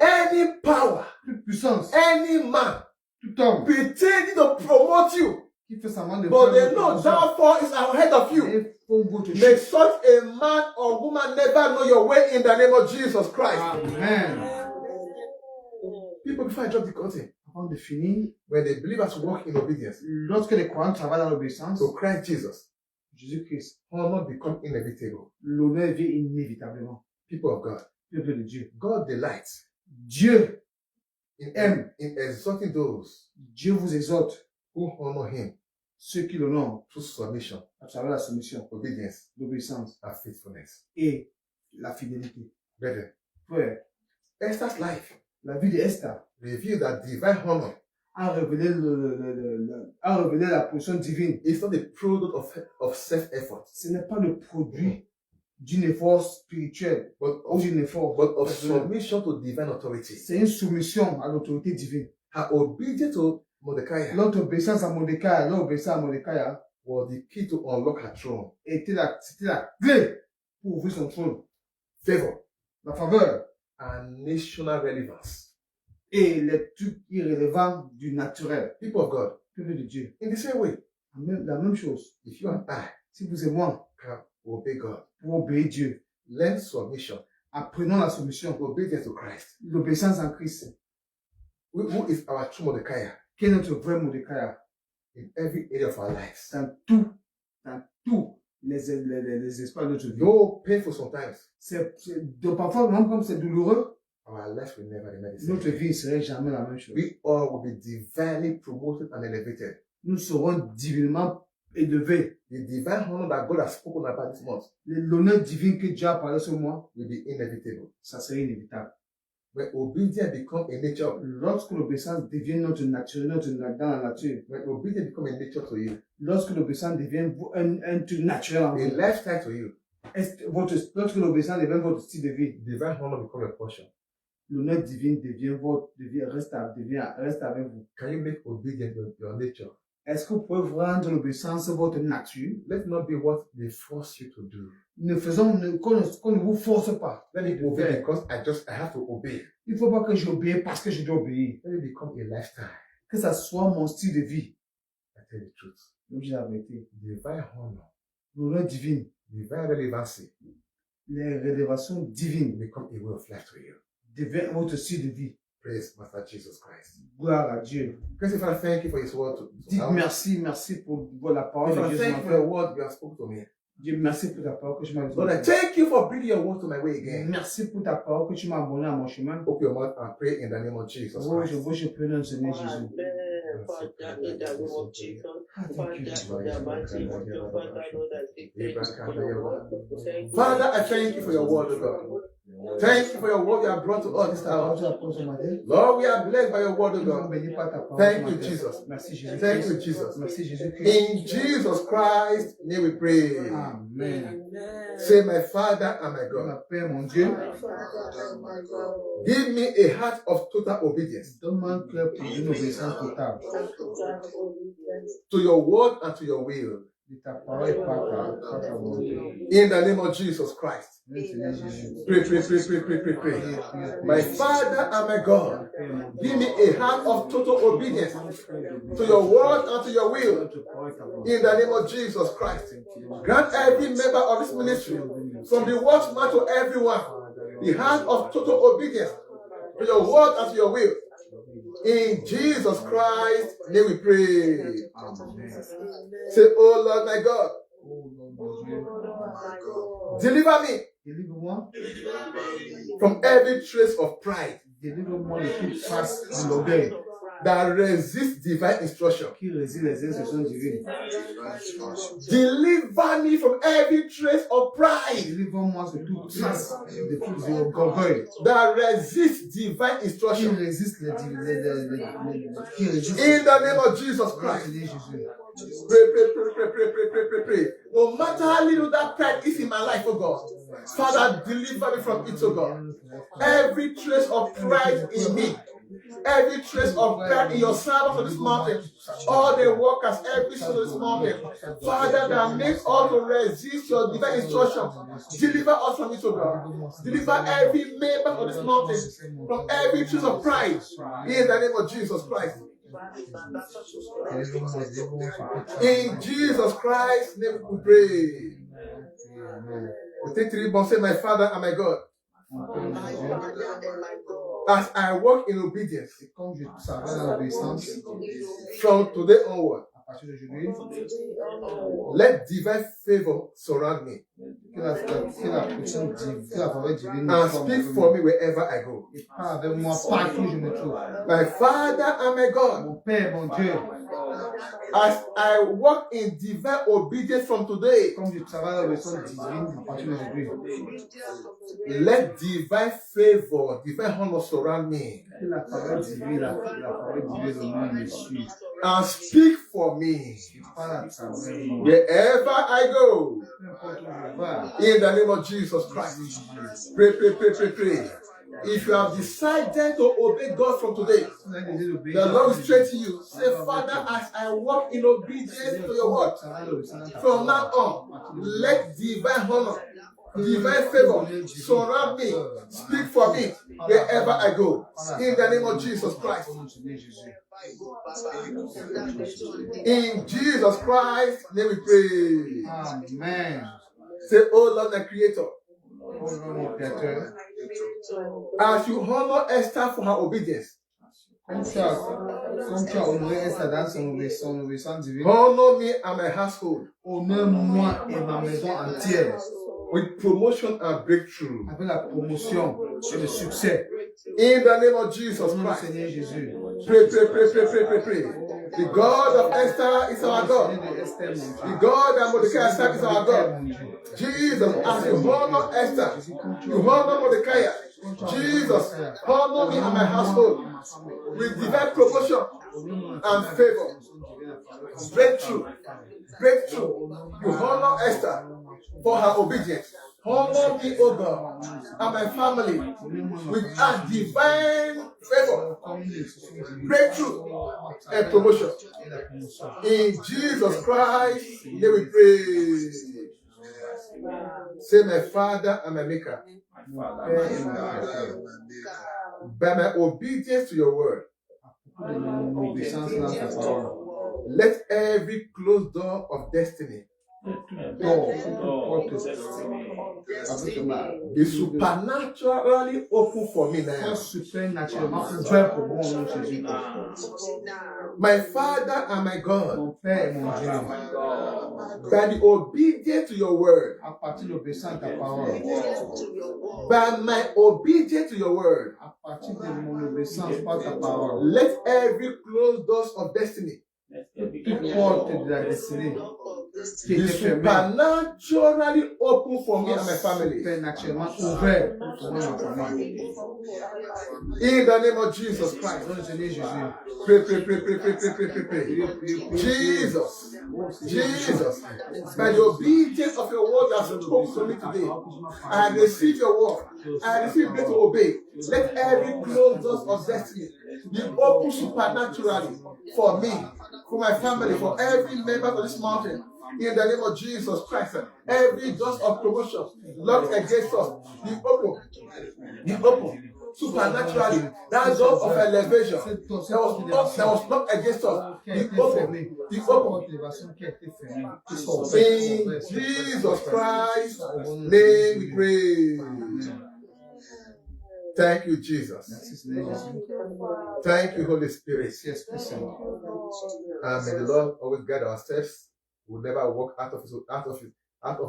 Any power, Toute puissance, any man tout homme pretending to promote you, qui fait semblant de but they faire know une downfall is ahead of you. et font votre May chute. such a man or woman never know your way in the name of Jesus Christ. Amen. People, before I drop the curtain, Avant de finir, when the believers walk in obedience lorsque les croyants travaillent dans l'obéissance, to Christ Jesus, Jésus-Christ, honor become inevitable. l'honneur vient inévitablement. People of God, Peuple de Dieu. God delights Dieu in exalting those Dieu vous exhorte, who honor Him ceux qui l'honorent, through submission, à travers la soumission, obedience, l'obéissance and faithfulness. et la fidélité. Brethren, Frère, Esther's life la vie d'Esther revealed that divine honor a révélé, a révélé la position divine. is not a product of self-effort, Ce n'est pas le produit d'un effort spirituel but ou d'un effort, but of personnel. submission to divine authority. C'est une soumission à l'autorité divine. Her obedience to Mordecai Notre obéissance à Mordecai, l'obéissance à Mordecai was the key to unlock her throne. c'était la clé pour ouvrir son trône. Favor La faveur and national relevance. et les trucs irrélévants du naturel. People of God, Peuple de Dieu. in the same way, La même chose. if you and I Si vous et moi, can obey God, pour obéir Dieu, learn submission, apprenons la soumission, obedience to Christ, l'obéissance en Christ. who is our true Mordecai Quel est notre vrai Mordecai in every area of our lives. dans tous les espaces de notre vie. Though painful sometimes, Donc parfois, même comme c'est douloureux, our life will never remain the same. notre vie ne serait jamais la même chose. We all will be divinely promoted and elevated. Nous serons divinement élevés. The divine honor that God has spoken about this month L'honneur divin que Dieu a parlé sur moi, will be inevitable. ça serait inévitable. When obedience becomes a nature, Lorsque l'obéissance devient notre nature, dans la nature, when obedience becomes a nature to you, lorsque l'obéissance devient un truc naturel en a vous, lifestyle to you, lorsque l'obéissance devient votre style de vie, divine honor becomes a portion. l'honneur divin reste avec vous. Can you make obedience your nature? Est-ce que vous pouvez rendre l'obéissance votre nature? Let it not be what they force you to do. Qu'on ne vous force pas. Let me obey because I have to obey. Il ne faut pas que j'obéisse parce que je dois obéir. Let it become a lifestyle. Que ça soit mon style de vie. I tell the truth. Donc j'ai la vérité. Divine honor, L'honneur divine, divine relevancy les révélations will divines become a way of life to you. deviennent votre style de vie. Praise Master Jesus Christ. Gloire à Dieu. Because Father, thank you for His word. Dites merci pour la parole de Father, Dieu. thank you for the word you have spoken to me. Dieu, merci pour ta parole que tu m'as Lord, I donnée. thank you for bringing your word to my way again. Merci pour ta parole que tu m'as abonné à mon chemin. Open your mouth and pray in the name of Jesus Oh, Christ. je prie dans le Seigneur Jésus. Father, in the name of Jesus. Father, in the mighty name of your Father, Lord, I say thank you for your word. Thank you. Father, I thank you for your word, O God. Thank you for your word you have brought to us this hour. Lord, we are blessed by your word, O God. Thank you, Jesus. Merci Jésus. Thank you, Jesus. Merci Jésus. In Jesus Christ's name we pray. Amen. Say, my Father and my God, Mon Père, mon Dieu, give me a heart of total obedience donne-moi un cœur pour une obéissance totale to your word and to your will. de ta parole et par ta volonté. In the name of Jesus Christ. Mon Seigneur Jésus. Pray, pray, pray, pray, pray, pray, pray. My Father and my God, give me a heart of total obedience to your word and to your will. In the name of Jesus Christ. Grant every member of this ministry, from the watchman to everyone, the heart of total obedience to your word and to your will. In Jesus Christ's name we pray. Say, oh Lord my God, deliver me Délivre-moi, from every trace of pride délivre-moi de toute trace de l'orgueil that resists divine instruction. qui réside les instructions divines. Deliver me from every trace of pride Délivre-moi de toute trace de tout orgueil that resists divine qui instruction. résiste qui résiste In the name of Jesus Christ. Christ. Jésus. Pray, pray, pray, pray, pray, pray, pray, pray, pray. No matter how little that pride is in my life, oh God, Father, deliver me from it, oh God. Every trace of pride in me, every trace of pride in your servants on this mountain, all the workers, every soul on this mountain, Father, that makes us to resist your divine instruction, deliver us from it, oh God. Deliver every member of this mountain from every trace of pride in the name of Jesus Christ. In Jesus Christ's name we pray. We take three bonds, say, my Father and my God, as I walk in obedience Comme je savais dans l'obéissance, from today onward, à partir d'aujourd'hui, let divine favor surround me que la faveur divine and speak for me wherever I go. et parle avec moi partout où je me trouve. My Father and my God, Mon Père, mon Dieu, as I walk in divine obedience from today, comme je travaille dans l'obéissance divine à partir d'aujourd'hui, let divine favor, divine honor surround me que la faveur divine, la faveur divine de moi me suit. and speak for me Parle à travers moi. wherever I go. Peu importe où je vais, In the name of Jesus Christ. Pray, pray, pray, pray, pray. If you have decided to obey God from today, the Lord will strengthen you. Say, Father, as I walk in obedience to your word, from now on, let divine honor, divine favor surround me, speak for me wherever I go. In the name of Jesus Christ. In Jesus Christ's name we pray. Amen. Say, oh Lord, the Creator, Oh non, mon Créateur, as you honor Esther for her obedience, comme tu as honoré Esther dans son obéissance divine, honor me and my household honore-moi et ma maison entière with promotion and breakthrough. avec la promotion et le succès. In the name of Jesus Au nom du Christ. Seigneur Jésus. Pray, pray, pray, pray, pray, pray, pray. The God of Esther is our God. The God that Mordecai served is our God. Jesus, as you honor Esther, you honor Mordecai. Jesus, honor me and my household with divine promotion and favor. Breakthrough. Breakthrough. You honor Esther for her obedience. Honor me, O God, and my family with a divine favor, breakthrough, and promotion. In Jesus Christ's name we pray. Say, my Father and my Maker, by my obedience to your word, let every closed door of destiny d'or, toute porte avec ma Be supernaturally open for me now. soit supernaturellement ouvert pour moi au nom de Jésus. My Father and my God, Mon Père et mon Dieu, by the obedience to your word, à partir de l'obéissance à ta parole, by my obedience to your word, à partir de mon obéissance par ta parole, let every closed doors of destiny toute porte de la destinée qui be était fermée, supernaturally open for me and my family. supernaturellement ouvert pour moi et ma famille. In the name of Jesus Christ. Au nom du Seigneur Jésus. Pray, pray, pray, pray, pray, pray, pray, pray, pray. Jesus, Jesus, by the obedience of your word that you spoke to me today, I receive your word. I receive grace to obey. Let every closed doors of destiny be open supernaturally for me, for my family, for every member of this mountain. In the name of Jesus Christ, every doors of promotion locked against us be open. Be open. Supernaturally, that door of elevation that was not against us, be open. Be open. In Jesus Christ's name we pray. Thank you, Jesus. Thank you, Holy Spirit. And may the Lord always guide our steps. We'll never walk out of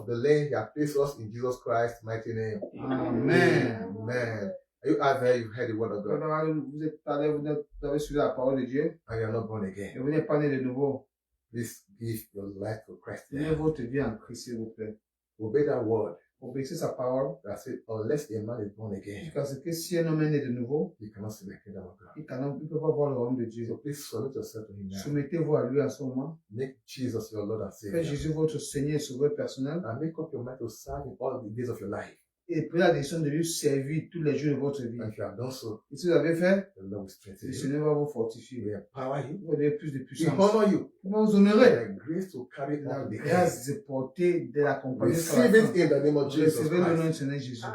the lane He has placed us in Jesus Christ's mighty name. Amen. Amen. Are you out there? You've heard the word of God, Vous êtes allé, vous avez suivi la parole de Dieu, and you're not born et again. vous n'êtes pas né de nouveau. Please give your life to Christ. Donnez votre vie en Christ, s'il vous plaît. Obey that word Obéissez sa parole, that says, unless a man is born again, parce que si un homme est né de nouveau, he cannot see the kingdom of God. il ne peut pas voir le royaume de Dieu. So please submit yourself to Him now. Soumettez-vous à lui en ce moment. Make Jesus your Lord and Faites Savior. Jésus votre Seigneur et Sauveur personnel. And make up your mind to serve Him all the days of your life. Et prenez la décision de lui servir tous les jours de votre vie. And if you have done so, Et si vous l'avez fait, the Lord will strengthen le you. Seigneur va vous He fortifier. will empower you. Vous avez plus de He will puissance. honor you. Il va vous honorer. The grace to carry La on the grâce de porter, de l'accompagner sur la Receive it fin. in the name of Jesus Recevez le nom Christ. du Seigneur Jésus.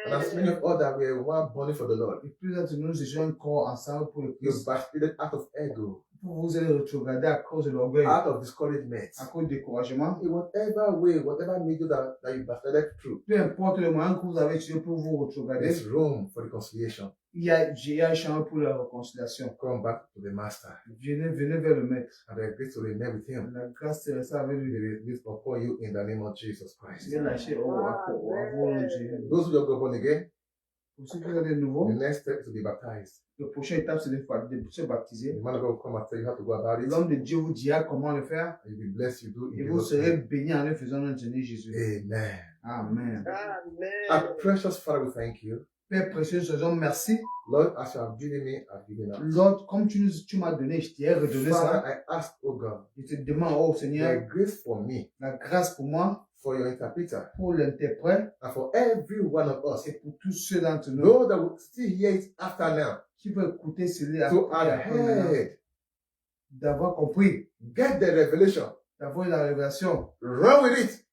And as many of us that were one born for the Lord, Et plus de nous étions encore ensemble pour le you Christ. backslided out of ego, Vous allez retrograder à cause de l'orgueil, out of discouragement. à cause du découragement. In whatever way, whatever medium that you backslided through, Peu importe le moyen que vous avez utilisé pour vous retrograder, there's room for reconciliation. il y a un champ pour la réconciliation. Come back to the Master. Venez vers le Maître. And the grace to remain with Him La grâce de rester avec lui. be released upon you in the name of Jesus Christ. Viens lâcher à vous, au nom de Jésus. Those who are born again, Pour ceux qui sont de nouveau, the next step is to be baptized. le prochain étape, c'est de se baptiser. The man of God will come and tell you how to go about it. L'homme de Dieu vous dira comment le faire You'll be blessed, you do et in vous Jesus' serez name. bénis en le faisant dans le Seigneur Jésus. Amen. Amen. Our precious Father, we thank you. Père précieux, nous te disons merci. Lord, as you have given me, I've given out. Lord, comme tu m'as donné, je t'ai redonné Father, ça. I ask, oh God, Je te demande, oh Seigneur, the grace for me, la grâce pour moi, for your interpreter, pour l'interprète and for every one of us, et pour tous ceux d'entre nous know that will still hear it after now, qui veulent écouter celui-là, to ahead, d'avoir compris, get the revelation, d'avoir la révélation, run with it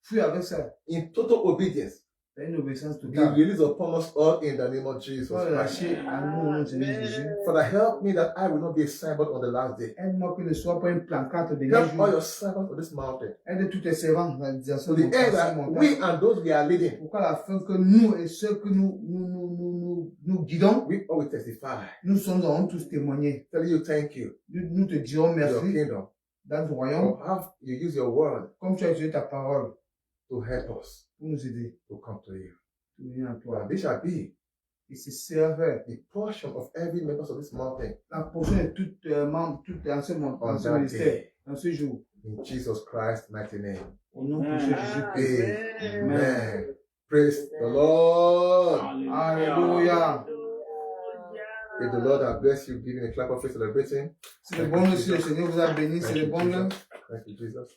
fuir avec ça. in total obedience. C'est une obéissance Be totale. released upon us all in the name of Jesus Sois Christ. lâché à nous au nom de Seigneur Jésus. Father, help me that I will not be a signboard on the last day. Aide-moi que ne soit pas une pancarte de Help all jour. your servants on this mountain. Aide tous tes servants dans la direction To de the end that we and those we are leading, Pourquoi la fin que nous et ceux que nous guidons, we always testify, nous allons tous témoigner. telling you thank you Nous te dirons for your merci kingdom, dans ton royaume, for how you use your word comme tu as utilisé ta parole to help us pour nous aider, to come to you. pour venir à toi. And this shall be Et c'est ça fait the portion of every member of this mountain la portion de tout membre, tout ancien on ce that ministère, day. dans ce jour. In Jesus Christ's mighty name. Au nom de Jésus-Christ. Amen. Praise the Lord. Alléluia. If the Lord has blessed you, giving a clap of faith celebrating. C'est le bon, monsieur, le Seigneur vous a béni, c'est le bon. Thank you, Jesus.